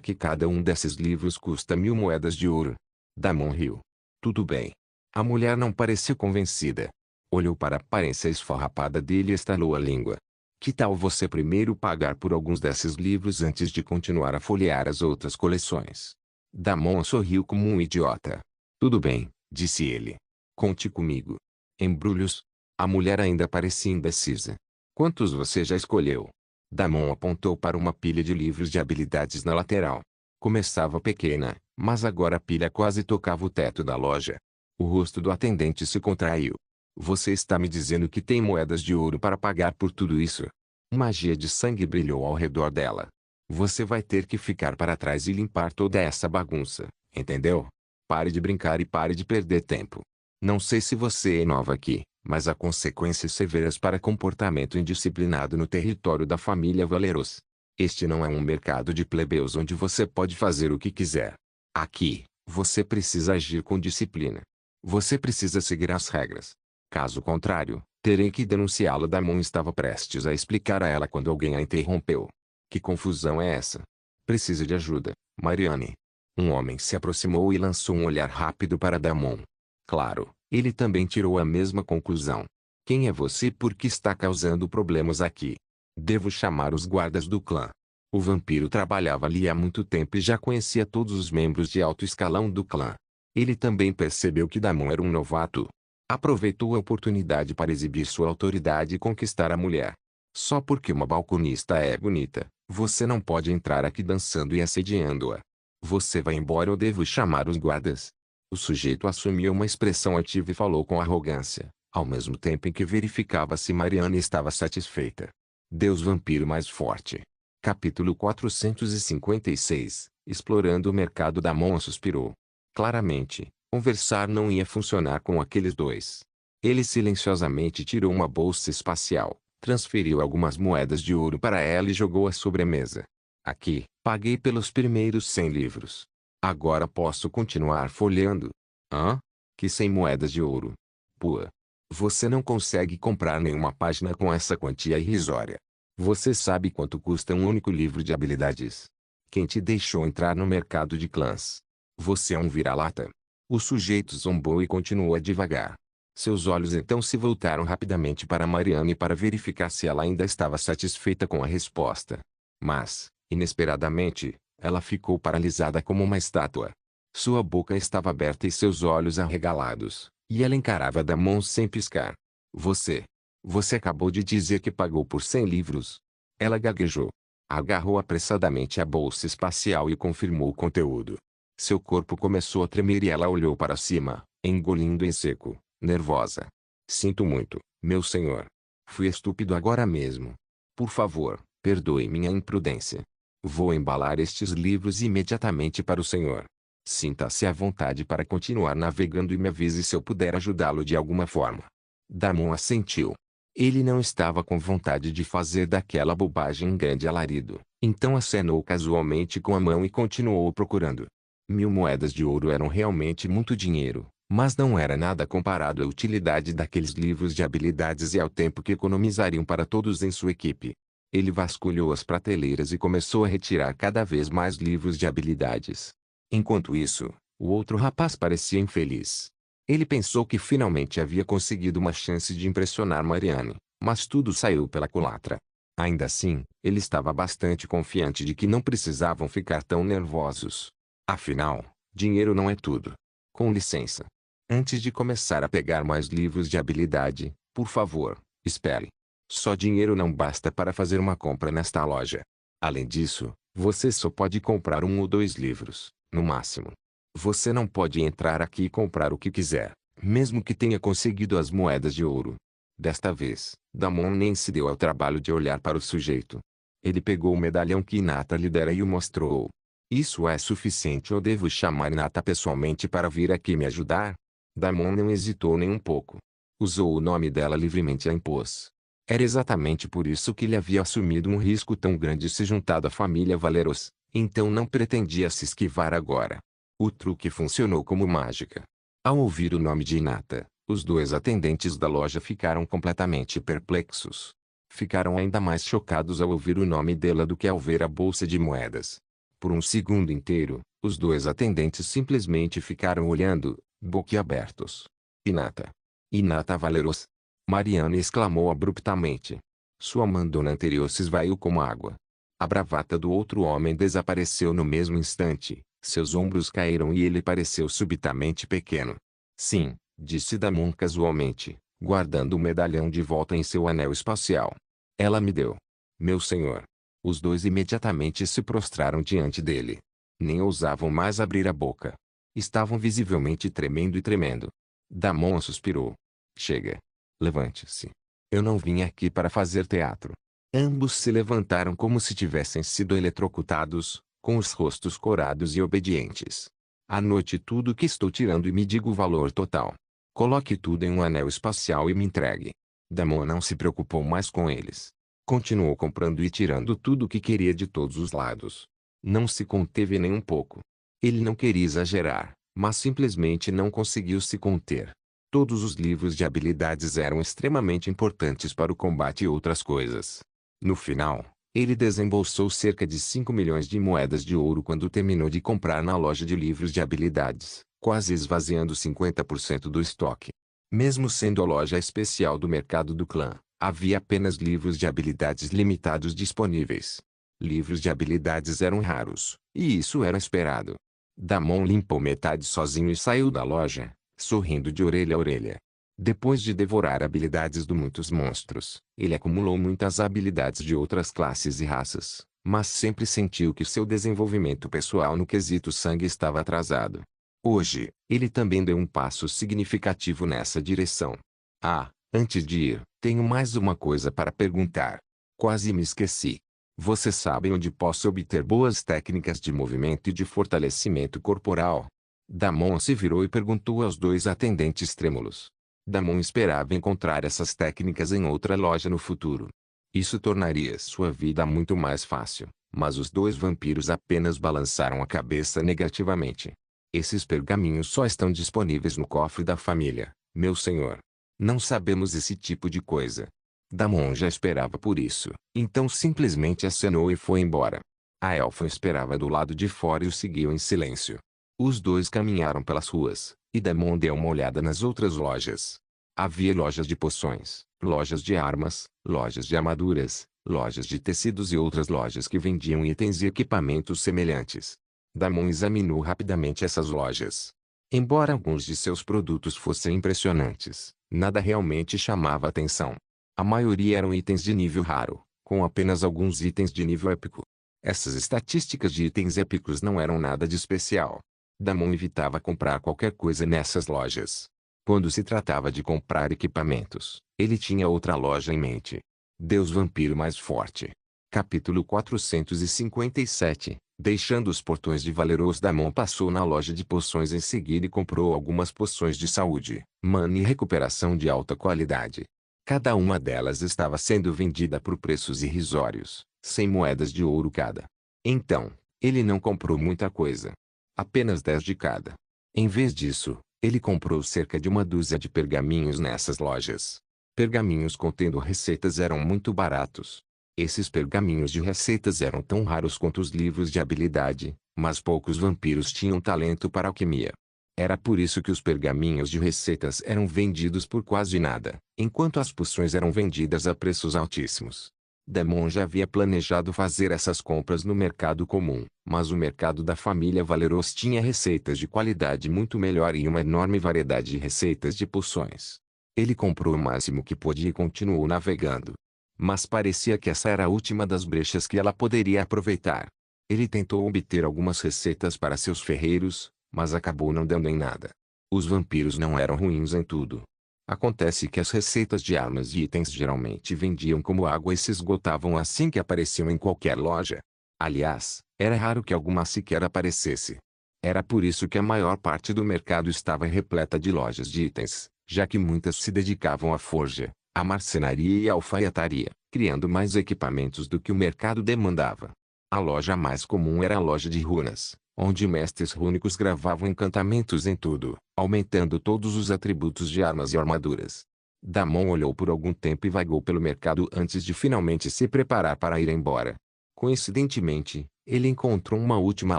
que cada um desses livros custa 1000 moedas de ouro. Damon riu. Tudo bem. A mulher não pareceu convencida. Olhou para a aparência esfarrapada dele e estalou a língua. Que tal você primeiro pagar por alguns desses livros antes de continuar a folhear as outras coleções? Damon sorriu como um idiota. Tudo bem, disse ele. Conte comigo. Embrulhos? A mulher ainda parecia indecisa. Quantos você já escolheu? Damon apontou para uma pilha de livros de habilidades na lateral. Começava pequena, mas agora a pilha quase tocava o teto da loja. O rosto do atendente se contraiu. Você está me dizendo que tem moedas de ouro para pagar por tudo isso? Magia de sangue brilhou ao redor dela. Você vai ter que ficar para trás e limpar toda essa bagunça, entendeu? Pare de brincar e pare de perder tempo. Não sei se você é nova aqui, mas há consequências severas para comportamento indisciplinado no território da família Valeros. Este não é um mercado de plebeus onde você pode fazer o que quiser. Aqui, você precisa agir com disciplina. Você precisa seguir as regras. Caso contrário, terei que denunciá-lo. Damon estava prestes a explicar a ela quando alguém a interrompeu. Que confusão é essa? Precisa de ajuda, Marianne. Um homem se aproximou e lançou um olhar rápido para Damon. Claro, ele também tirou a mesma conclusão. Quem é você e por que está causando problemas aqui? Devo chamar os guardas do clã. O vampiro trabalhava ali há muito tempo e já conhecia todos os membros de alto escalão do clã. Ele também percebeu que Damon era um novato. Aproveitou a oportunidade para exibir sua autoridade e conquistar a mulher. Só porque uma balconista é bonita, você não pode entrar aqui dançando e assediando-a. Você vai embora ou devo chamar os guardas? O sujeito assumiu uma expressão ativa e falou com arrogância, ao mesmo tempo em que verificava se Marianne estava satisfeita. Deus vampiro mais forte. Capítulo 456. Explorando o mercado. Damon suspirou. Claramente, conversar não ia funcionar com aqueles dois. Ele silenciosamente tirou uma bolsa espacial, transferiu algumas moedas de ouro para ela e jogou-as sobre a mesa. Aqui, paguei pelos primeiros 100 livros. Agora posso continuar folheando. Hã? Que 100 moedas de ouro? Pua. Você não consegue comprar nenhuma página com essa quantia irrisória. Você sabe quanto custa um único livro de habilidades? Quem te deixou entrar no mercado de clãs? Você é um vira-lata. O sujeito zombou e continuou a divagar. Seus olhos então se voltaram rapidamente para Marianne para verificar se ela ainda estava satisfeita com a resposta. Mas, inesperadamente, ela ficou paralisada como uma estátua. Sua boca estava aberta e seus olhos arregalados, e ela encarava Damon sem piscar. Você acabou de dizer que pagou por 100 livros. Ela gaguejou. Agarrou apressadamente a bolsa espacial e confirmou o conteúdo. Seu corpo começou a tremer e ela olhou para cima, engolindo em seco, nervosa. Sinto muito, meu senhor. Fui estúpido agora mesmo. Por favor, perdoe minha imprudência. Vou embalar estes livros imediatamente para o senhor. Sinta-se à vontade para continuar navegando e me avise se eu puder ajudá-lo de alguma forma. Damon assentiu. Ele não estava com vontade de fazer daquela bobagem um grande alarido, então acenou casualmente com a mão e continuou procurando. 1000 moedas de ouro eram realmente muito dinheiro, mas não era nada comparado à utilidade daqueles livros de habilidades e ao tempo que economizariam para todos em sua equipe. Ele vasculhou as prateleiras e começou a retirar cada vez mais livros de habilidades. Enquanto isso, o outro rapaz parecia infeliz. Ele pensou que finalmente havia conseguido uma chance de impressionar Marianne, mas tudo saiu pela culatra. Ainda assim, ele estava bastante confiante de que não precisavam ficar tão nervosos. Afinal, dinheiro não é tudo. Com licença. Antes de começar a pegar mais livros de habilidade, por favor, espere. Só dinheiro não basta para fazer uma compra nesta loja. Além disso, você só pode comprar 1 ou 2 livros, no máximo. Você não pode entrar aqui e comprar o que quiser, mesmo que tenha conseguido as moedas de ouro. Desta vez, Damon nem se deu ao trabalho de olhar para o sujeito. Ele pegou o medalhão que Hinata lhe dera e o mostrou. Isso é suficiente ou devo chamar Hinata pessoalmente para vir aqui me ajudar? Damon não hesitou nem um pouco. Usou o nome dela livremente e a impôs. Era exatamente por isso que ele havia assumido um risco tão grande e se juntado à família Valeros, então não pretendia se esquivar agora. O truque funcionou como mágica. Ao ouvir o nome de Hinata, os 2 atendentes da loja ficaram completamente perplexos. Ficaram ainda mais chocados ao ouvir o nome dela do que ao ver a bolsa de moedas. Por um segundo inteiro, os dois atendentes simplesmente ficaram olhando, boquiabertos. Inata. Inata Valeros. Mariana exclamou abruptamente. Sua mandona anterior se esvaiu como água. A bravata do outro homem desapareceu no mesmo instante, seus ombros caíram e ele pareceu subitamente pequeno. Sim, disse Damon casualmente, guardando o medalhão de volta em seu anel espacial. Ela me deu. Meu senhor. Os dois imediatamente se prostraram diante dele. Nem ousavam mais abrir a boca. Estavam visivelmente tremendo e tremendo. Damon suspirou. Chega. Levante-se. Eu não vim aqui para fazer teatro. Ambos se levantaram como se tivessem sido eletrocutados, com os rostos corados e obedientes. Anote tudo que estou tirando e me diga o valor total. Coloque tudo em um anel espacial e me entregue. Damon não se preocupou mais com eles. Continuou comprando e tirando tudo o que queria de todos os lados. Não se conteve nem um pouco. Ele não queria exagerar, mas simplesmente não conseguiu se conter. Todos os livros de habilidades eram extremamente importantes para o combate e outras coisas. No final, ele desembolsou cerca de 5 milhões de moedas de ouro quando terminou de comprar na loja de livros de habilidades, quase esvaziando 50% do estoque. Mesmo sendo a loja especial do mercado do clã, havia apenas livros de habilidades limitados disponíveis. Livros de habilidades eram raros, e isso era esperado. Damon limpou metade sozinho e saiu da loja, sorrindo de orelha a orelha. Depois de devorar habilidades de muitos monstros, ele acumulou muitas habilidades de outras classes e raças, mas sempre sentiu que seu desenvolvimento pessoal no quesito sangue estava atrasado. Hoje, ele também deu um passo significativo nessa direção. Ah, antes de ir, tenho mais uma coisa para perguntar. Quase me esqueci. Você sabe onde posso obter boas técnicas de movimento e de fortalecimento corporal? Damon se virou e perguntou aos dois atendentes trêmulos. Damon esperava encontrar essas técnicas em outra loja no futuro. Isso tornaria sua vida muito mais fácil, mas os dois vampiros apenas balançaram a cabeça negativamente. Esses pergaminhos só estão disponíveis no cofre da família, meu senhor. Não sabemos esse tipo de coisa. Damon já esperava por isso, então simplesmente acenou e foi embora. A elfa esperava do lado de fora e o seguiu em silêncio. Os dois caminharam pelas ruas, e Damon deu uma olhada nas outras lojas. Havia lojas de poções, lojas de armas, lojas de armaduras, lojas de tecidos e outras lojas que vendiam itens e equipamentos semelhantes. Damon examinou rapidamente essas lojas. Embora alguns de seus produtos fossem impressionantes, nada realmente chamava atenção. A maioria eram itens de nível raro, com apenas alguns itens de nível épico. Essas estatísticas de itens épicos não eram nada de especial. Damon evitava comprar qualquer coisa nessas lojas. Quando se tratava de comprar equipamentos, ele tinha outra loja em mente. Deus Vampiro Mais Forte. Capítulo 457. Deixando os portões de Valeros, Damon passou na loja de poções em seguida e comprou algumas poções de saúde, mana e recuperação de alta qualidade. Cada uma delas estava sendo vendida por preços irrisórios, 100 moedas de ouro cada. Então, ele não comprou muita coisa. Apenas 10 de cada. Em vez disso, ele comprou cerca de uma dúzia de pergaminhos nessas lojas. Pergaminhos contendo receitas eram muito baratos. Esses pergaminhos de receitas eram tão raros quanto os livros de habilidade, mas poucos vampiros tinham talento para alquimia. Era por isso que os pergaminhos de receitas eram vendidos por quase nada, enquanto as poções eram vendidas a preços altíssimos. Damon já havia planejado fazer essas compras no mercado comum, mas o mercado da família Valeros tinha receitas de qualidade muito melhor e uma enorme variedade de receitas de poções. Ele comprou o máximo que podia e continuou navegando. Mas parecia que essa era a última das brechas que ela poderia aproveitar. Ele tentou obter algumas receitas para seus ferreiros, mas acabou não dando em nada. Os vampiros não eram ruins em tudo. Acontece que as receitas de armas e itens geralmente vendiam como água e se esgotavam assim que apareciam em qualquer loja. Aliás, era raro que alguma sequer aparecesse. Era por isso que a maior parte do mercado estava repleta de lojas de itens, já que muitas se dedicavam à forja, à marcenaria e à alfaiataria, criando mais equipamentos do que o mercado demandava. A loja mais comum era a loja de runas, onde mestres rúnicos gravavam encantamentos em tudo, aumentando todos os atributos de armas e armaduras. Damon olhou por algum tempo e vagou pelo mercado antes de finalmente se preparar para ir embora. Coincidentemente, ele encontrou uma última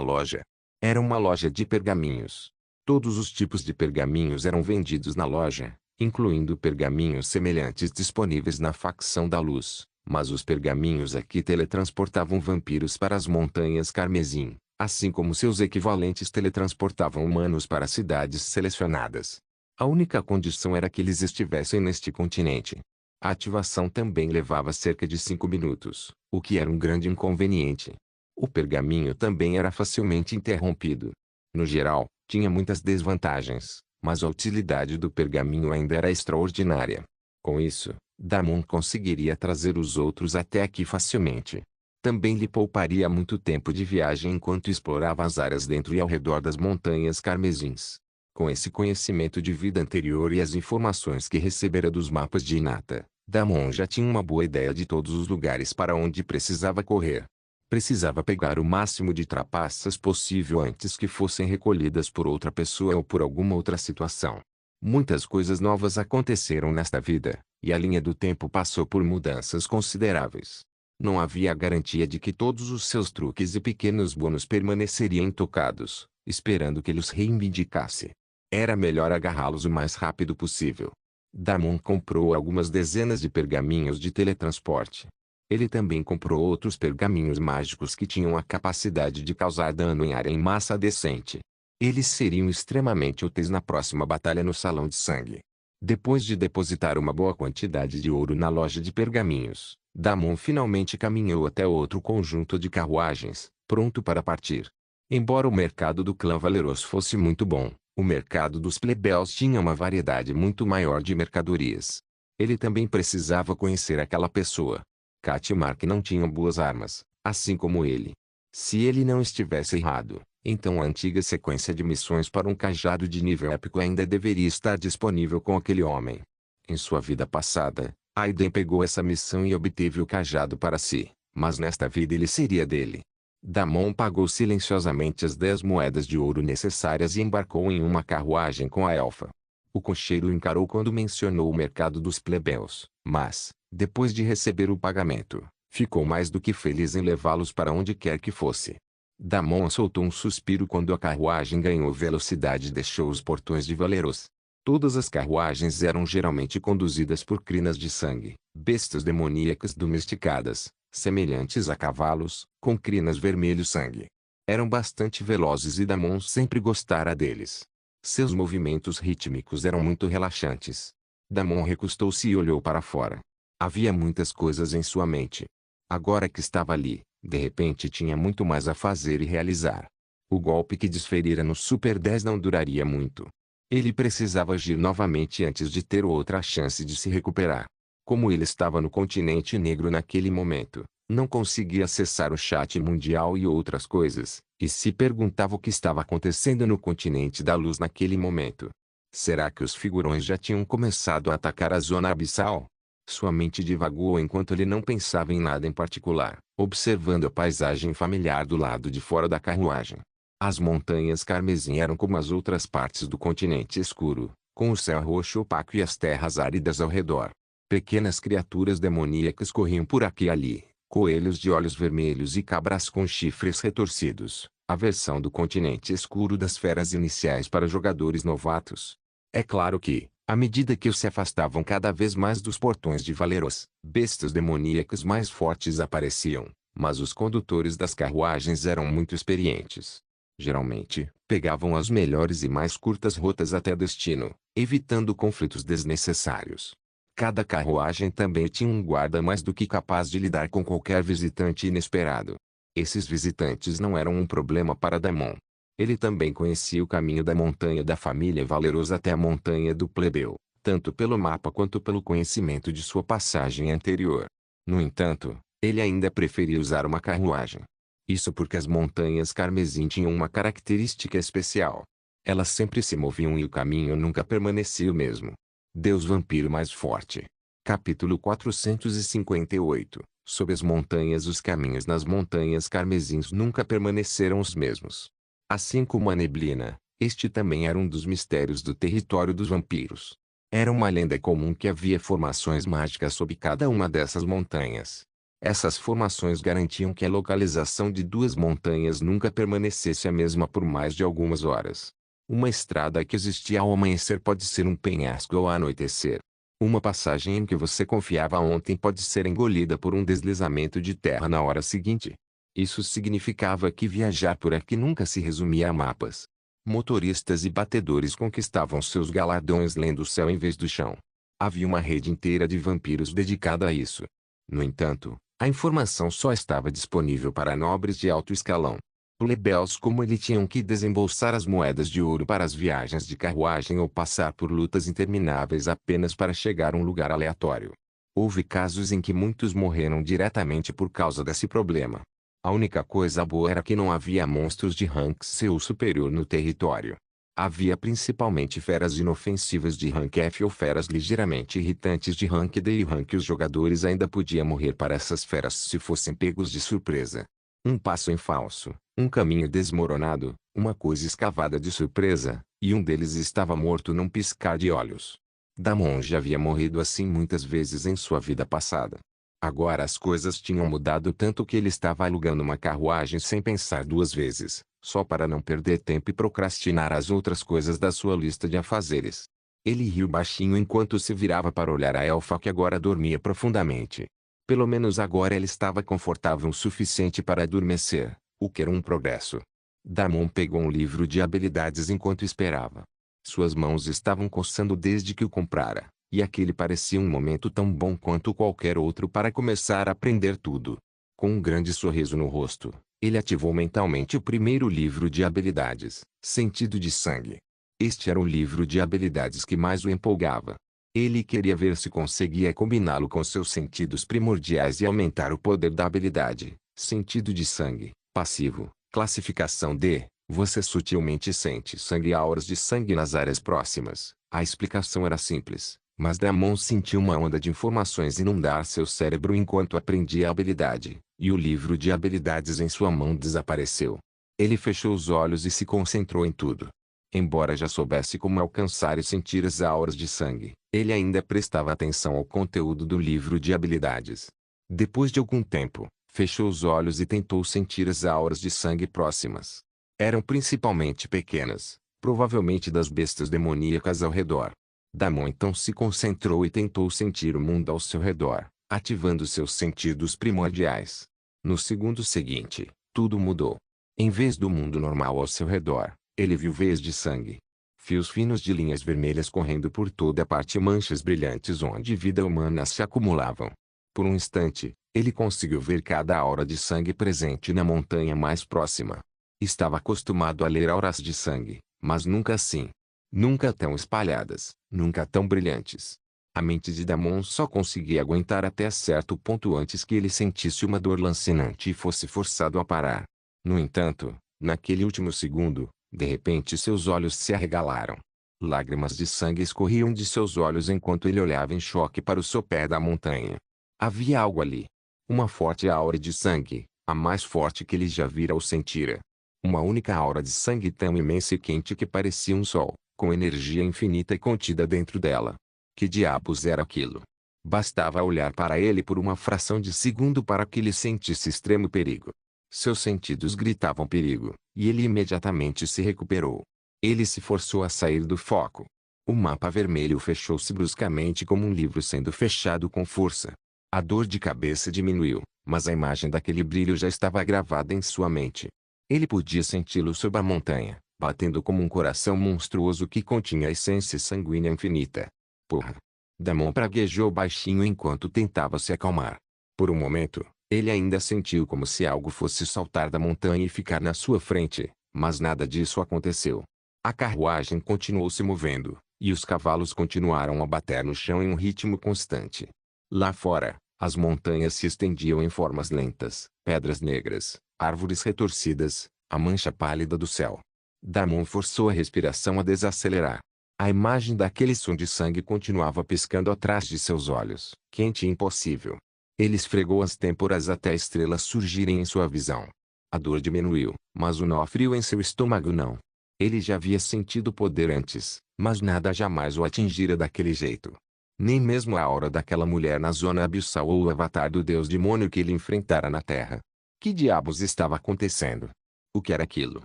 loja. Era uma loja de pergaminhos. Todos os tipos de pergaminhos eram vendidos na loja, incluindo pergaminhos semelhantes disponíveis na facção da luz. Mas os pergaminhos aqui teletransportavam vampiros para as Montanhas Carmesim, assim como seus equivalentes teletransportavam humanos para cidades selecionadas. A única condição era que eles estivessem neste continente. A ativação também levava cerca de 5 minutos, o que era um grande inconveniente. O pergaminho também era facilmente interrompido. No geral, tinha muitas desvantagens, mas a utilidade do pergaminho ainda era extraordinária. Com isso, Damon conseguiria trazer os outros até aqui facilmente. Também lhe pouparia muito tempo de viagem enquanto explorava as áreas dentro e ao redor das Montanhas Carmesins. Com esse conhecimento de vida anterior e as informações que recebera dos mapas de Inata, Damon já tinha uma boa ideia de todos os lugares para onde precisava correr. Precisava pegar o máximo de trapaças possível antes que fossem recolhidas por outra pessoa ou por alguma outra situação. Muitas coisas novas aconteceram nesta vida, e a linha do tempo passou por mudanças consideráveis. Não havia garantia de que todos os seus truques e pequenos bônus permaneceriam intocados, esperando que ele os reivindicasse. Era melhor agarrá-los o mais rápido possível. Damon comprou algumas dezenas de pergaminhos de teletransporte. Ele também comprou outros pergaminhos mágicos que tinham a capacidade de causar dano em área em massa decente. Eles seriam extremamente úteis na próxima batalha no Salão de Sangue. Depois de depositar uma boa quantidade de ouro na loja de pergaminhos, Damon finalmente caminhou até outro conjunto de carruagens, pronto para partir. Embora o mercado do clã Valeros fosse muito bom, o mercado dos plebeus tinha uma variedade muito maior de mercadorias. Ele também precisava conhecer aquela pessoa. Kat e Mark não tinham boas armas, assim como ele. Se ele não estivesse errado, então a antiga sequência de missões para um cajado de nível épico ainda deveria estar disponível com aquele homem. Em sua vida passada, Aiden pegou essa missão e obteve o cajado para si, mas nesta vida ele seria dele. Damon pagou silenciosamente as 10 moedas de ouro necessárias e embarcou em uma carruagem com a elfa. O cocheiro o encarou quando mencionou o mercado dos plebeus, mas, depois de receber o pagamento, ficou mais do que feliz em levá-los para onde quer que fosse. Damon soltou um suspiro quando a carruagem ganhou velocidade e deixou os portões de Valeros. Todas as carruagens eram geralmente conduzidas por crinas de sangue, bestas demoníacas domesticadas, semelhantes a cavalos, com crinas vermelho-sangue. Eram bastante velozes e Damon sempre gostara deles. Seus movimentos rítmicos eram muito relaxantes. Damon recostou-se e olhou para fora. Havia muitas coisas em sua mente. Agora que estava ali, de repente tinha muito mais a fazer e realizar. O golpe que desferira no Super 10 não duraria muito. Ele precisava agir novamente antes de ter outra chance de se recuperar. Como ele estava no continente negro naquele momento, não conseguia acessar o chat mundial e outras coisas, e se perguntava o que estava acontecendo no continente da luz naquele momento. Será que os figurões já tinham começado a atacar a zona abissal? Sua mente divagou enquanto ele não pensava em nada em particular, observando a paisagem familiar do lado de fora da carruagem. As montanhas Carmesim eram como as outras partes do continente escuro, com o céu roxo opaco e as terras áridas ao redor. Pequenas criaturas demoníacas corriam por aqui e ali, coelhos de olhos vermelhos e cabras com chifres retorcidos, a versão do continente escuro das feras iniciais para jogadores novatos. É claro que, à medida que se afastavam cada vez mais dos portões de Valeros, bestas demoníacas mais fortes apareciam, mas os condutores das carruagens eram muito experientes. Geralmente, pegavam as melhores e mais curtas rotas até destino, evitando conflitos desnecessários. Cada carruagem também tinha um guarda mais do que capaz de lidar com qualquer visitante inesperado. Esses visitantes não eram um problema para Damon. Ele também conhecia o caminho da montanha da família Valeros até a montanha do plebeu, tanto pelo mapa quanto pelo conhecimento de sua passagem anterior. No entanto, ele ainda preferia usar uma carruagem. Isso porque as montanhas Carmesim tinham uma característica especial. Elas sempre se moviam e o caminho nunca permanecia o mesmo. Deus Vampiro mais forte. Capítulo 458. Sob as montanhas. Os caminhos nas montanhas Carmesins nunca permaneceram os mesmos. Assim como a neblina, este também era um dos mistérios do território dos vampiros. Era uma lenda comum que havia formações mágicas sob cada uma dessas montanhas. Essas formações garantiam que a localização de duas montanhas nunca permanecesse a mesma por mais de algumas horas. Uma estrada que existia ao amanhecer pode ser um penhasco ao anoitecer. Uma passagem em que você confiava ontem pode ser engolida por um deslizamento de terra na hora seguinte. Isso significava que viajar por aqui nunca se resumia a mapas. Motoristas e batedores conquistavam seus galardões lendo o céu em vez do chão. Havia uma rede inteira de vampiros dedicada a isso. No entanto, a informação só estava disponível para nobres de alto escalão. Plebeus como ele tinham que desembolsar as moedas de ouro para as viagens de carruagem ou passar por lutas intermináveis apenas para chegar a um lugar aleatório. Houve casos em que muitos morreram diretamente por causa desse problema. A única coisa boa era que não havia monstros de rank C ou superior no território. Havia principalmente feras inofensivas de rank F ou feras ligeiramente irritantes de rank D e rank. Os jogadores ainda podiam morrer para essas feras se fossem pegos de surpresa. Um passo em falso, um caminho desmoronado, uma coisa escavada de surpresa, e um deles estava morto num piscar de olhos. Damon já havia morrido assim muitas vezes em sua vida passada. Agora as coisas tinham mudado tanto que ele estava alugando uma carruagem sem pensar duas vezes, só para não perder tempo e procrastinar as outras coisas da sua lista de afazeres. Ele riu baixinho enquanto se virava para olhar a elfa que agora dormia profundamente. Pelo menos agora ela estava confortável o suficiente para adormecer, o que era um progresso. Damon pegou um livro de habilidades enquanto esperava. Suas mãos estavam coçando desde que o comprara. E aquele parecia um momento tão bom quanto qualquer outro para começar a aprender tudo. Com um grande sorriso no rosto, ele ativou mentalmente o primeiro livro de habilidades, Sentido de Sangue. Este era o livro de habilidades que mais o empolgava. Ele queria ver se conseguia combiná-lo com seus sentidos primordiais e aumentar o poder da habilidade. Sentido de Sangue, passivo, classificação D. Você sutilmente sente sangue e auras de sangue nas áreas próximas. A explicação era simples. Mas Damon sentiu uma onda de informações inundar seu cérebro enquanto aprendia a habilidade, e o livro de habilidades em sua mão desapareceu. Ele fechou os olhos e se concentrou em tudo. Embora já soubesse como alcançar e sentir as auras de sangue, ele ainda prestava atenção ao conteúdo do livro de habilidades. Depois de algum tempo, fechou os olhos e tentou sentir as auras de sangue próximas. Eram principalmente pequenas, provavelmente das bestas demoníacas ao redor. Damon então se concentrou e tentou sentir o mundo ao seu redor, ativando seus sentidos primordiais. No segundo seguinte, tudo mudou. Em vez do mundo normal ao seu redor, ele viu veias de sangue. Fios finos de linhas vermelhas correndo por toda a parte e manchas brilhantes onde vida humana se acumulavam. Por um instante, ele conseguiu ver cada aura de sangue presente na montanha mais próxima. Estava acostumado a ler auras de sangue, mas nunca assim. Nunca tão espalhadas, nunca tão brilhantes. A mente de Damon só conseguia aguentar até certo ponto antes que ele sentisse uma dor lancinante e fosse forçado a parar. No entanto, naquele último segundo, de repente seus olhos se arregalaram. Lágrimas de sangue escorriam de seus olhos enquanto ele olhava em choque para o sopé da montanha. Havia algo ali. Uma forte aura de sangue, a mais forte que ele já vira ou sentira. Uma única aura de sangue tão imensa e quente que parecia um sol, com energia infinita e contida dentro dela. Que diabos era aquilo? Bastava olhar para ele por uma fração de segundo para que ele sentisse extremo perigo. Seus sentidos gritavam perigo, e ele imediatamente se recuperou. Ele se forçou a sair do foco. O mapa vermelho fechou-se bruscamente como um livro sendo fechado com força. A dor de cabeça diminuiu, mas a imagem daquele brilho já estava gravada em sua mente. Ele podia senti-lo sob a montanha, batendo como um coração monstruoso que continha a essência sanguínea infinita. Porra! Damon praguejou baixinho enquanto tentava se acalmar. Por um momento, ele ainda sentiu como se algo fosse saltar da montanha e ficar na sua frente, mas nada disso aconteceu. A carruagem continuou se movendo, e os cavalos continuaram a bater no chão em um ritmo constante. Lá fora, as montanhas se estendiam em formas lentas, pedras negras, árvores retorcidas, a mancha pálida do céu. Damon forçou a respiração a desacelerar. A imagem daquele som de sangue continuava piscando atrás de seus olhos, quente e impossível. Ele esfregou as têmporas até estrelas surgirem em sua visão. A dor diminuiu, mas o nó frio em seu estômago não. Ele já havia sentido poder antes, Mas nada jamais o atingira daquele jeito. Nem mesmo a aura daquela mulher na zona abissal ou o avatar do deus demônio que ele enfrentara na Terra. Que diabos estava acontecendo? O que era aquilo?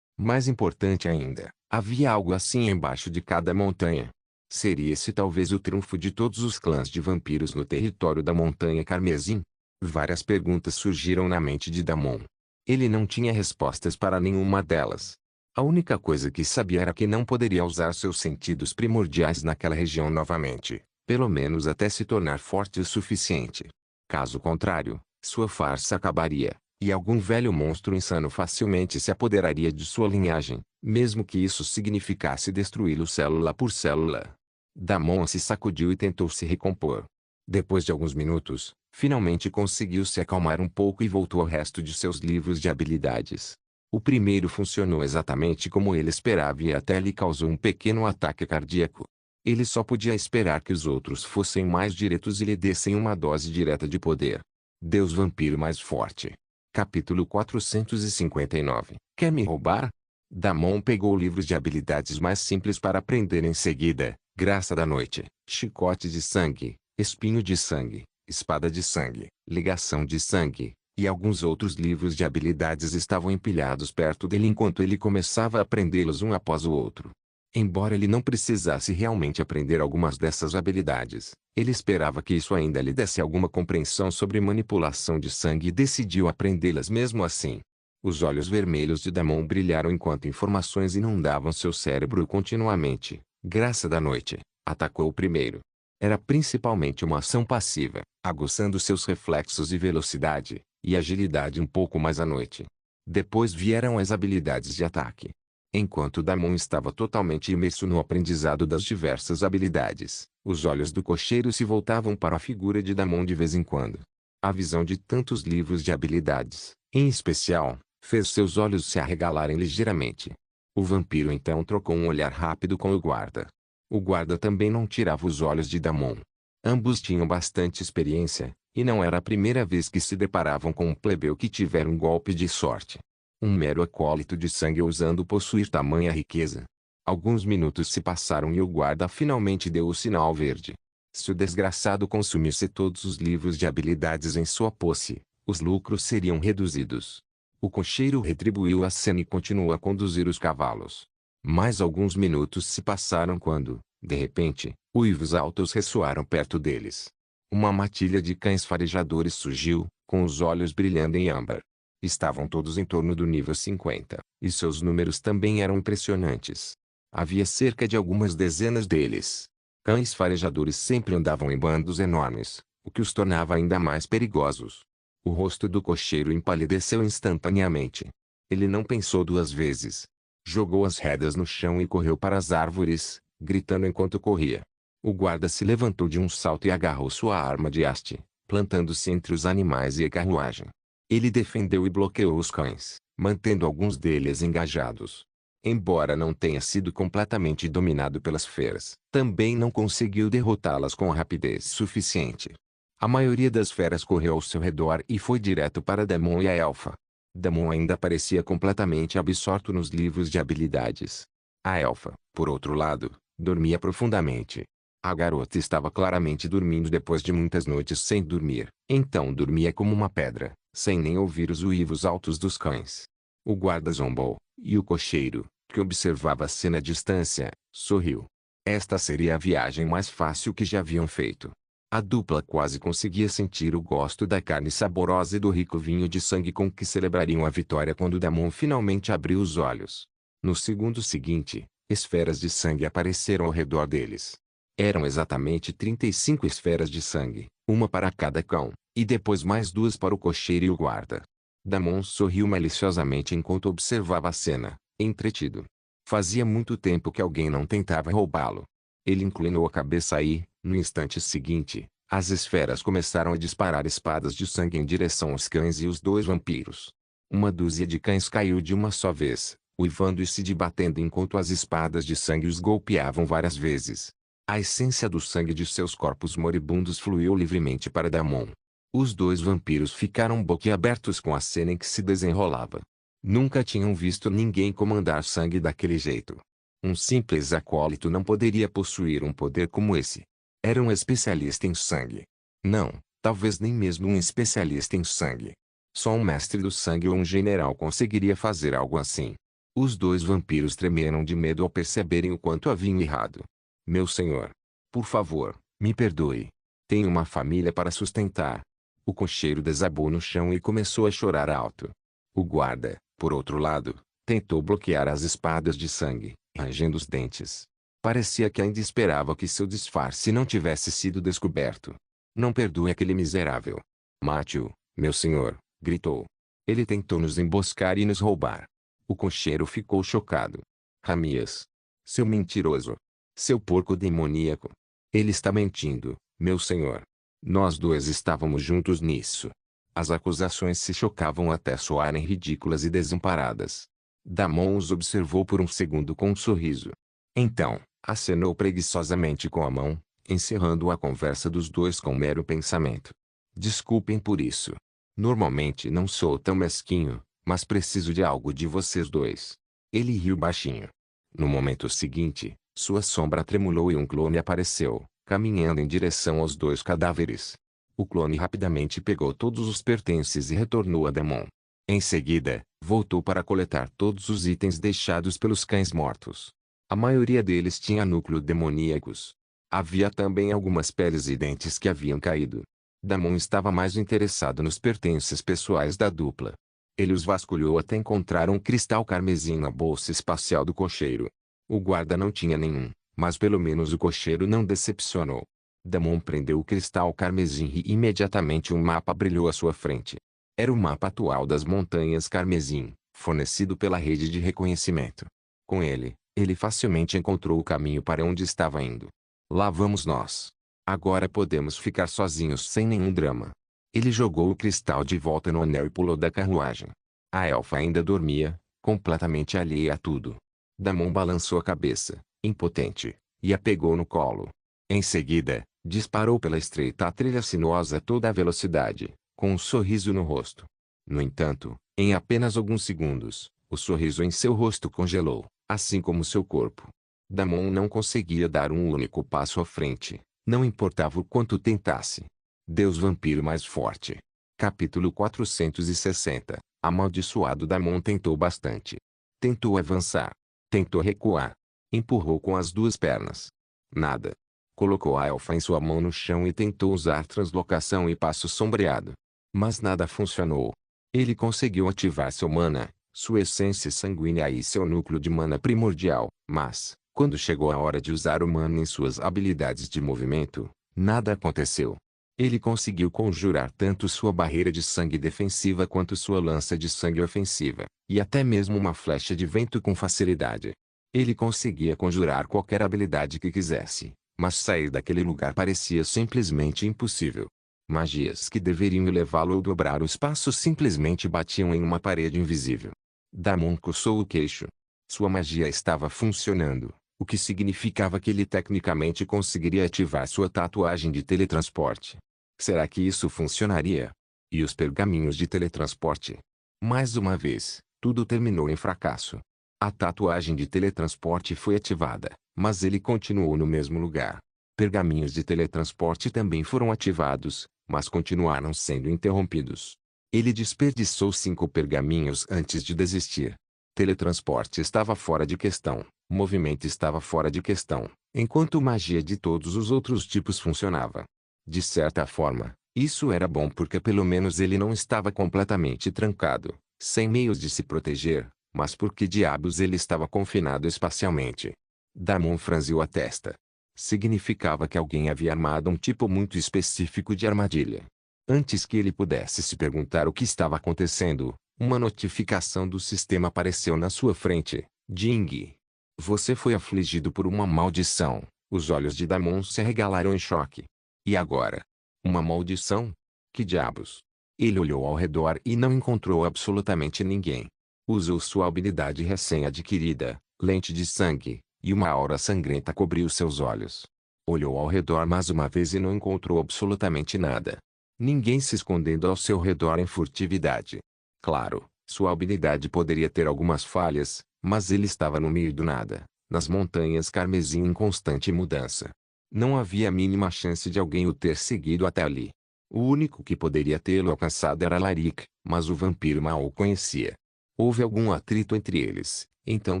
Mais importante ainda, havia algo assim embaixo de cada montanha. Seria esse talvez o triunfo de todos os clãs de vampiros no território da Montanha Carmesim? Várias perguntas surgiram na mente de Damon. Ele não tinha respostas para nenhuma delas. A única coisa que sabia era que não poderia usar seus sentidos primordiais naquela região novamente, pelo menos até se tornar forte o suficiente. Caso contrário, sua farsa acabaria, e algum velho monstro insano facilmente se apoderaria de sua linhagem, mesmo que isso significasse destruí-lo célula por célula. Damon se sacudiu e tentou se recompor. Depois de alguns minutos, finalmente conseguiu se acalmar um pouco e voltou ao resto de seus livros de habilidades. O primeiro funcionou exatamente como ele esperava e até lhe causou um pequeno ataque cardíaco. Ele só podia esperar que os outros fossem mais diretos e lhe dessem uma dose direta de poder. Deus Vampiro mais forte. Capítulo 459. Quer me roubar? Damon pegou livros de habilidades mais simples para aprender em seguida. Graça da noite, chicote de sangue, espinho de sangue, espada de sangue, ligação de sangue, e alguns outros livros de habilidades estavam empilhados perto dele enquanto ele começava a aprendê-los um após o outro. Embora ele não precisasse realmente aprender algumas dessas habilidades, ele esperava que isso ainda lhe desse alguma compreensão sobre manipulação de sangue e decidiu aprendê-las mesmo assim. Os olhos vermelhos de Damon brilharam enquanto informações inundavam seu cérebro continuamente. Graça da noite, atacou o primeiro. Era principalmente uma ação passiva, aguçando seus reflexos e velocidade, e agilidade um pouco mais à noite. Depois vieram as habilidades de ataque. Enquanto Damon estava totalmente imerso no aprendizado das diversas habilidades, os olhos do cocheiro se voltavam para a figura de Damon de vez em quando. A visão de tantos livros de habilidades, em especial, fez seus olhos se arregalarem ligeiramente. O vampiro então trocou um olhar rápido com o guarda. O guarda também não tirava os olhos de Damon. Ambos tinham bastante experiência, e não era a primeira vez que se deparavam com um plebeu que tivera um golpe de sorte. Um mero acólito de sangue ousando possuir tamanha riqueza. Alguns minutos se passaram e o guarda finalmente deu o sinal verde. Se o desgraçado consumisse todos os livros de habilidades em sua posse, os lucros seriam reduzidos. O cocheiro retribuiu a cena e continuou a conduzir os cavalos. Mais alguns minutos se passaram quando, de repente, uivos altos ressoaram perto deles. Uma matilha de cães farejadores surgiu, com os olhos brilhando em âmbar. Estavam todos em torno do nível 50, e seus números também eram impressionantes. Havia cerca de algumas dezenas deles. Cães farejadores sempre andavam em bandos enormes, o que os tornava ainda mais perigosos. O rosto do cocheiro empalideceu instantaneamente. Ele não pensou duas vezes. Jogou as rédeas no chão e correu para as árvores, gritando enquanto corria. O guarda se levantou de um salto e agarrou sua arma de haste, plantando-se entre os animais e a carruagem. Ele defendeu e bloqueou os cães, mantendo alguns deles engajados. Embora não tenha sido completamente dominado pelas feras, também não conseguiu derrotá-las com rapidez suficiente. A maioria das feras correu ao seu redor e foi direto para Damon e a elfa. Damon ainda parecia completamente absorto nos livros de habilidades. A elfa, por outro lado, dormia profundamente. A garota estava claramente dormindo depois de muitas noites sem dormir, então dormia como uma pedra, sem nem ouvir os uivos altos dos cães. O guarda zombou, e o cocheiro, que observava a cena à distância, sorriu. Esta seria a viagem mais fácil que já haviam feito. A dupla quase conseguia sentir o gosto da carne saborosa e do rico vinho de sangue com que celebrariam a vitória quando Damon finalmente abriu os olhos. No segundo seguinte, esferas de sangue apareceram ao redor deles. Eram exatamente 35 esferas de sangue, uma para cada cão, e depois mais duas para o cocheiro e o guarda. Damon sorriu maliciosamente enquanto observava a cena, entretido. Fazia muito tempo que alguém não tentava roubá-lo. Ele inclinou a cabeça e, no instante seguinte, as esferas começaram a disparar espadas de sangue em direção aos cães e os dois vampiros. Uma dúzia de cães caiu de uma só vez, uivando e se debatendo enquanto as espadas de sangue os golpeavam várias vezes. A essência do sangue de seus corpos moribundos fluiu livremente para Damon. Os dois vampiros ficaram boquiabertos com a cena em que se desenrolava. Nunca tinham visto ninguém comandar sangue daquele jeito. Um simples acólito não poderia possuir um poder como esse. Era um especialista em sangue. Não, talvez nem mesmo um especialista em sangue. Só um mestre do sangue ou um general conseguiria fazer algo assim. Os dois vampiros tremeram de medo ao perceberem o quanto haviam errado. Meu senhor, por favor, me perdoe. Tenho uma família para sustentar. O cocheiro desabou no chão e começou a chorar alto. O guarda, por outro lado, tentou bloquear as espadas de sangue, rangendo os dentes. Parecia que ainda esperava que seu disfarce não tivesse sido descoberto. Não perdoe aquele miserável. Mate-o, meu senhor, gritou. Ele tentou nos emboscar e nos roubar. O cocheiro ficou chocado. Ramias. Seu mentiroso. Seu porco demoníaco. Ele está mentindo, meu senhor. Nós dois estávamos juntos nisso. As acusações se chocavam até soarem ridículas e desamparadas. Damon os observou por um segundo com um sorriso. Então, acenou preguiçosamente com a mão, encerrando a conversa dos dois com mero pensamento. Desculpem por isso. Normalmente não sou tão mesquinho, mas preciso de algo de vocês dois. Ele riu baixinho. No momento seguinte, sua sombra tremulou e um clone apareceu, caminhando em direção aos dois cadáveres. O clone rapidamente pegou todos os pertences e retornou a Damon. Em seguida, voltou para coletar todos os itens deixados pelos cães mortos. A maioria deles tinha núcleo demoníacos. Havia também algumas peles e dentes que haviam caído. Damon estava mais interessado nos pertences pessoais da dupla. Ele os vasculhou até encontrar um cristal carmesim na bolsa espacial do cocheiro. O guarda não tinha nenhum, mas pelo menos o cocheiro não decepcionou. Damon prendeu o cristal carmesim e imediatamente um mapa brilhou à sua frente. Era o mapa atual das Montanhas Carmesim, fornecido pela rede de reconhecimento. Com ele facilmente encontrou o caminho para onde estava indo. Lá vamos nós. Agora podemos ficar sozinhos sem nenhum drama. Ele jogou o cristal de volta no anel e pulou da carruagem. A elfa ainda dormia, completamente alheia a tudo. Damon balançou a cabeça, impotente, e a pegou no colo. Em seguida, disparou pela estreita trilha sinuosa a toda a velocidade, com um sorriso no rosto. No entanto, em apenas alguns segundos, o sorriso em seu rosto congelou, assim como seu corpo. Damon não conseguia dar um único passo à frente, não importava o quanto tentasse. Deus vampiro mais forte. Capítulo 460. Amaldiçoado Damon tentou bastante. Tentou avançar. Tentou recuar. Empurrou com as duas pernas. Nada. Colocou a elfa em sua mão no chão e tentou usar translocação e passo sombreado. Mas nada funcionou. Ele conseguiu ativar seu mana, sua essência sanguínea e seu núcleo de mana primordial, mas, quando chegou a hora de usar o mana em suas habilidades de movimento, nada aconteceu. Ele conseguiu conjurar tanto sua barreira de sangue defensiva quanto sua lança de sangue ofensiva, e até mesmo uma flecha de vento com facilidade. Ele conseguia conjurar qualquer habilidade que quisesse, mas sair daquele lugar parecia simplesmente impossível. Magias que deveriam levá-lo a dobrar o espaço simplesmente batiam em uma parede invisível. Damon coçou o queixo. Sua magia estava funcionando, o que significava que ele tecnicamente conseguiria ativar sua tatuagem de teletransporte. Será que isso funcionaria? E os pergaminhos de teletransporte? Mais uma vez, tudo terminou em fracasso. A tatuagem de teletransporte foi ativada, mas ele continuou no mesmo lugar. Pergaminhos de teletransporte também foram ativados, mas continuaram sendo interrompidos. Ele desperdiçou 5 pergaminhos antes de desistir. Teletransporte estava fora de questão, movimento estava fora de questão, enquanto magia de todos os outros tipos funcionava. De certa forma, isso era bom porque pelo menos ele não estava completamente trancado, sem meios de se proteger, mas por que diabos ele estava confinado espacialmente? Damon franziu a testa. Significava que alguém havia armado um tipo muito específico de armadilha. Antes que ele pudesse se perguntar o que estava acontecendo, uma notificação do sistema apareceu na sua frente. Ding. Você foi afligido por uma maldição. Os olhos de Damon se arregalaram em choque. E agora? Uma maldição? Que diabos? Ele olhou ao redor e não encontrou absolutamente ninguém. Usou sua habilidade recém-adquirida, lente de sangue, e uma aura sangrenta cobriu seus olhos. Olhou ao redor mais uma vez e não encontrou absolutamente nada. Ninguém se escondendo ao seu redor em furtividade. Claro, sua habilidade poderia ter algumas falhas, mas ele estava no meio do nada, nas montanhas carmesim em constante mudança. Não havia a mínima chance de alguém o ter seguido até ali. O único que poderia tê-lo alcançado era Larik, mas o vampiro mal o conhecia. Houve algum atrito entre eles, então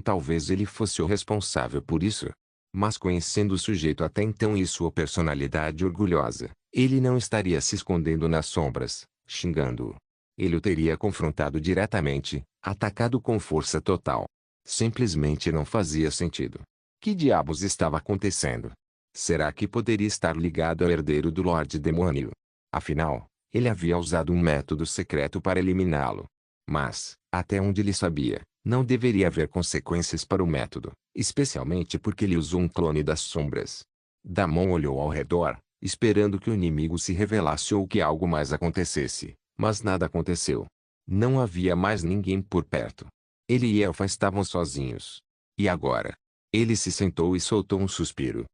talvez ele fosse o responsável por isso. Mas conhecendo o sujeito até então e sua personalidade orgulhosa, ele não estaria se escondendo nas sombras, xingando-o. Ele o teria confrontado diretamente, atacado com força total. Simplesmente não fazia sentido. Que diabos estava acontecendo? Será que poderia estar ligado ao herdeiro do Lorde Demônio? Afinal, ele havia usado um método secreto para eliminá-lo. Mas, até onde ele sabia, não deveria haver consequências para o método, especialmente porque ele usou um clone das sombras. Damon olhou ao redor, esperando que o inimigo se revelasse ou que algo mais acontecesse, mas nada aconteceu. Não havia mais ninguém por perto. Ele e Elfa estavam sozinhos. E agora? Ele se sentou e soltou um suspiro.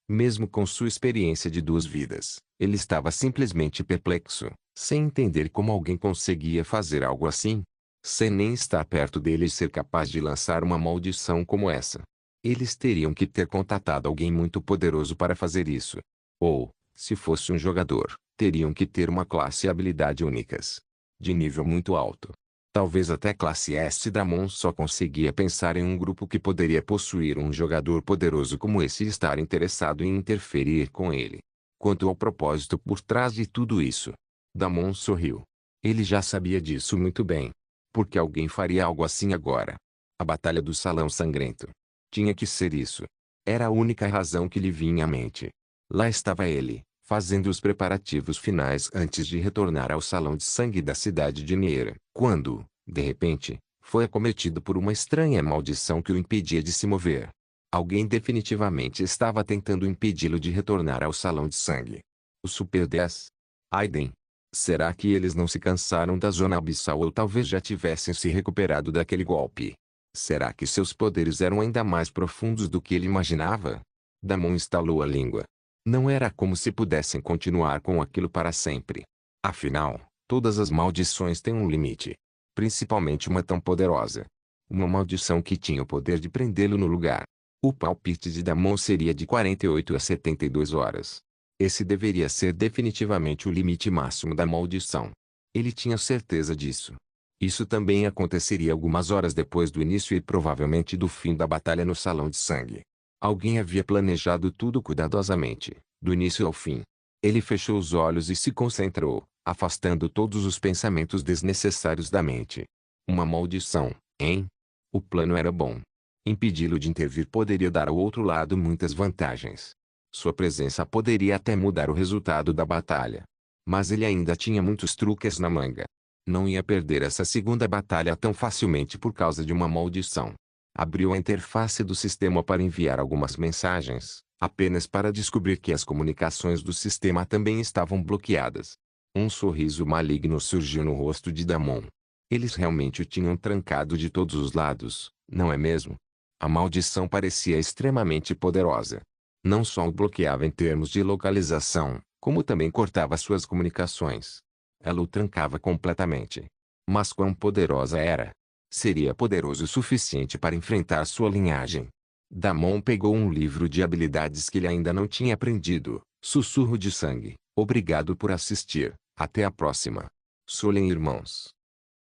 Mesmo com sua experiência de 2 vidas, ele estava simplesmente perplexo, sem entender como alguém conseguia fazer algo assim. Sem nem estar perto dele e ser capaz de lançar uma maldição como essa. Eles teriam que ter contatado alguém muito poderoso para fazer isso. Ou, se fosse um jogador, teriam que ter uma classe e habilidade únicas. De nível muito alto. Talvez até classe S. Damon só conseguia pensar em um grupo que poderia possuir um jogador poderoso como esse e estar interessado em interferir com ele. Quanto ao propósito por trás de tudo isso, Damon sorriu. Ele já sabia disso muito bem. Porque alguém faria algo assim agora? A Batalha do Salão Sangrento. Tinha que ser isso. Era a única razão que lhe vinha à mente. Lá estava ele, fazendo os preparativos finais antes de retornar ao Salão de Sangue da cidade de Niera, quando, de repente, foi acometido por uma estranha maldição que o impedia de se mover. Alguém definitivamente estava tentando impedi-lo de retornar ao Salão de Sangue. O Super 10. Aiden. Será que eles não se cansaram da zona abissal ou talvez já tivessem se recuperado daquele golpe? Será que seus poderes eram ainda mais profundos do que ele imaginava? Damon estalou a língua. Não era como se pudessem continuar com aquilo para sempre. Afinal, todas as maldições têm um limite. Principalmente uma tão poderosa. Uma maldição que tinha o poder de prendê-lo no lugar. O palpite de Damon seria de 48 a 72 horas. Esse deveria ser definitivamente o limite máximo da maldição. Ele tinha certeza disso. Isso também aconteceria algumas horas depois do início e provavelmente do fim da batalha no Salão de Sangue. Alguém havia planejado tudo cuidadosamente, do início ao fim. Ele fechou os olhos e se concentrou, afastando todos os pensamentos desnecessários da mente. Uma maldição, hein? O plano era bom. Impedi-lo de intervir poderia dar ao outro lado muitas vantagens. Sua presença poderia até mudar o resultado da batalha. Mas ele ainda tinha muitos truques na manga. Não ia perder essa segunda batalha tão facilmente por causa de uma maldição. Abriu a interface do sistema para enviar algumas mensagens, apenas para descobrir que as comunicações do sistema também estavam bloqueadas. Um sorriso maligno surgiu no rosto de Damon. Eles realmente o tinham trancado de todos os lados, não é mesmo? A maldição parecia extremamente poderosa. Não só o bloqueava em termos de localização, como também cortava suas comunicações. Ela o trancava completamente. Mas quão poderosa era? Seria poderoso o suficiente para enfrentar sua linhagem. Damon pegou um livro de habilidades que ele ainda não tinha aprendido. Sussurro de Sangue. Obrigado por assistir. Até a próxima. Solen Irmãos.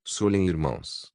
Solen Irmãos.